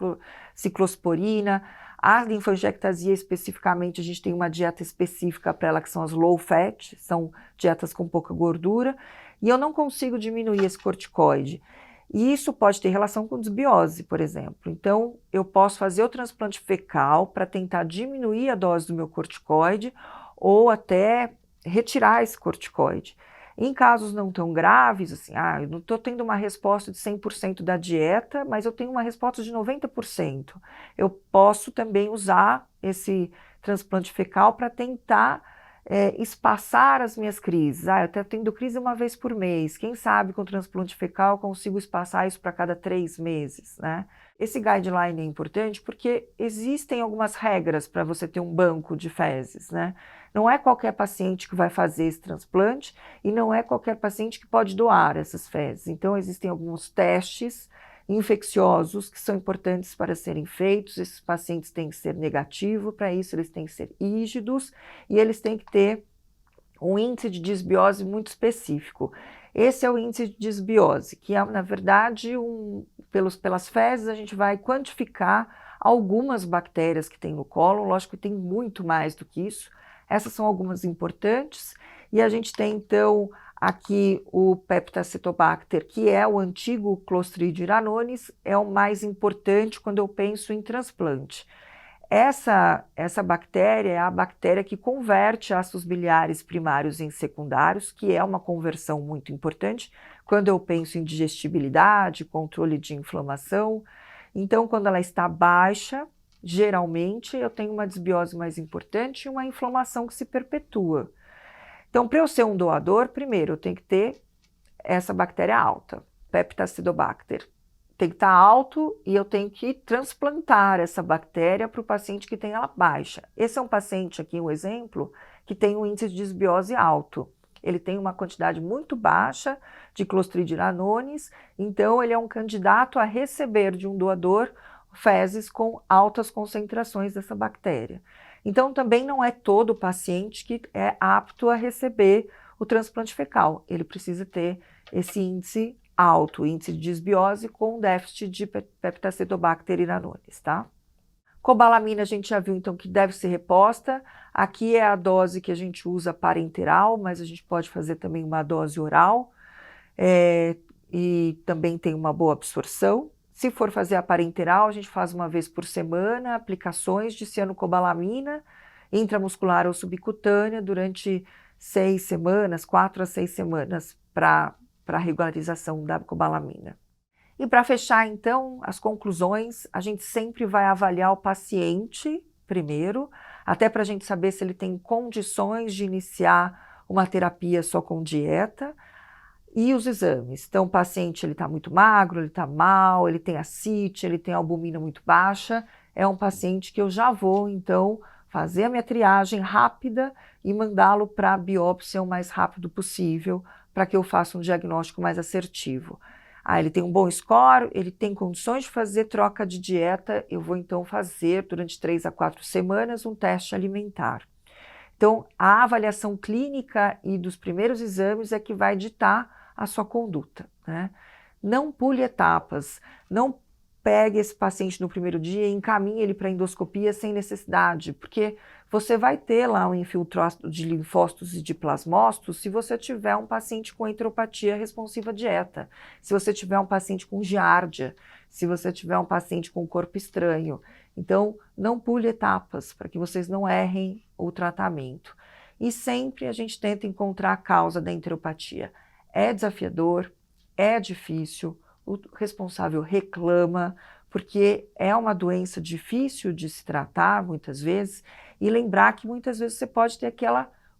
Speaker 1: ciclosporina. A linfangiectasia especificamente, a gente tem uma dieta específica para ela, que são as low fat, são dietas com pouca gordura, e eu não consigo diminuir esse corticoide. E isso pode ter relação com desbiose, por exemplo. Então, eu posso fazer o transplante fecal para tentar diminuir a dose do meu corticoide ou até retirar esse corticoide. Em casos não tão graves, assim, eu não estou tendo uma resposta de 100% da dieta, mas eu tenho uma resposta de 90%. Eu posso também usar esse transplante fecal para tentar espaçar as minhas crises. Eu estou tendo crise uma vez por mês. Quem sabe com o transplante fecal eu consigo espaçar isso para cada 3 meses, né? Esse guideline é importante porque existem algumas regras para você ter um banco de fezes, né? Não é qualquer paciente que vai fazer esse transplante e não é qualquer paciente que pode doar essas fezes. Então, existem alguns testes infecciosos que são importantes para serem feitos. Esses pacientes têm que ser negativos, para isso eles têm que ser rígidos e eles têm que ter um índice de disbiose muito específico. Esse é o índice de disbiose, que é, na verdade, pelas fezes a gente vai quantificar algumas bactérias que tem no cólon, lógico que tem muito mais do que isso. Essas são algumas importantes, e a gente tem, então, aqui o Peptacetobacter, que é o antigo Clostridium iranones, é o mais importante quando eu penso em transplante. Essa bactéria é a bactéria que converte ácidos biliares primários em secundários, que é uma conversão muito importante quando eu penso em digestibilidade, controle de inflamação. Então, quando ela está baixa, geralmente eu tenho uma disbiose mais importante e uma inflamação que se perpetua. Então, para eu ser um doador, primeiro eu tenho que ter essa bactéria alta, Peptacetobacter. Tem que estar alto e eu tenho que transplantar essa bactéria para o paciente que tem ela baixa. Esse é um paciente aqui, um exemplo, que tem um índice de disbiose alto. Ele tem uma quantidade muito baixa de Clostridium iranones, então ele é um candidato a receber de um doador fezes com altas concentrações dessa bactéria. Então também não é todo paciente que é apto a receber o transplante fecal. Ele precisa ter esse índice alto, índice de disbiose com déficit de Peptacetobacter iranones, tá? Cobalamina a gente já viu então que deve ser reposta. Aqui é a dose que a gente usa parenteral, mas a gente pode fazer também uma dose oral, e também tem uma boa absorção. Se for fazer a parenteral, a gente faz uma vez por semana aplicações de cianocobalamina intramuscular ou subcutânea durante 6 semanas, 4 a 6 semanas para regularização da cobalamina. E para fechar, então, as conclusões, a gente sempre vai avaliar o paciente primeiro, até para a gente saber se ele tem condições de iniciar uma terapia só com dieta, e os exames. Então, o paciente está muito magro, ele está mal, ele tem ascite, ele tem albumina muito baixa, é um paciente que eu já vou, então, fazer a minha triagem rápida e mandá-lo para a biópsia o mais rápido possível, para que eu faça um diagnóstico mais assertivo. Ele tem um bom score, ele tem condições de fazer troca de dieta, eu vou então fazer durante 3 a 4 semanas um teste alimentar. Então, a avaliação clínica e dos primeiros exames é que vai ditar a sua conduta, né? Não pule etapas, não pegue esse paciente no primeiro dia e encaminhe ele para endoscopia sem necessidade, porque você vai ter lá um infiltrado de linfócitos e de plasmócitos se você tiver um paciente com enteropatia responsiva à dieta, se você tiver um paciente com giardia, se você tiver um paciente com corpo estranho. Então, não pule etapas para que vocês não errem o tratamento. E sempre a gente tenta encontrar a causa da enteropatia. É desafiador, é difícil, o responsável reclama, porque é uma doença difícil de se tratar muitas vezes, e lembrar que muitas vezes você pode ter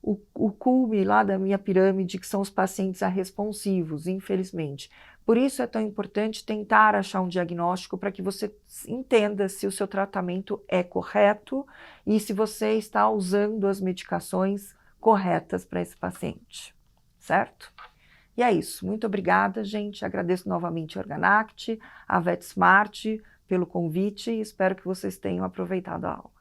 Speaker 1: o cume lá da minha pirâmide, que são os pacientes responsivos, infelizmente. Por isso é tão importante tentar achar um diagnóstico para que você entenda se o seu tratamento é correto e se você está usando as medicações corretas para esse paciente, certo? E é isso. Muito obrigada, gente. Agradeço novamente a Organact, a VetSmart pelo convite e espero que vocês tenham aproveitado a aula.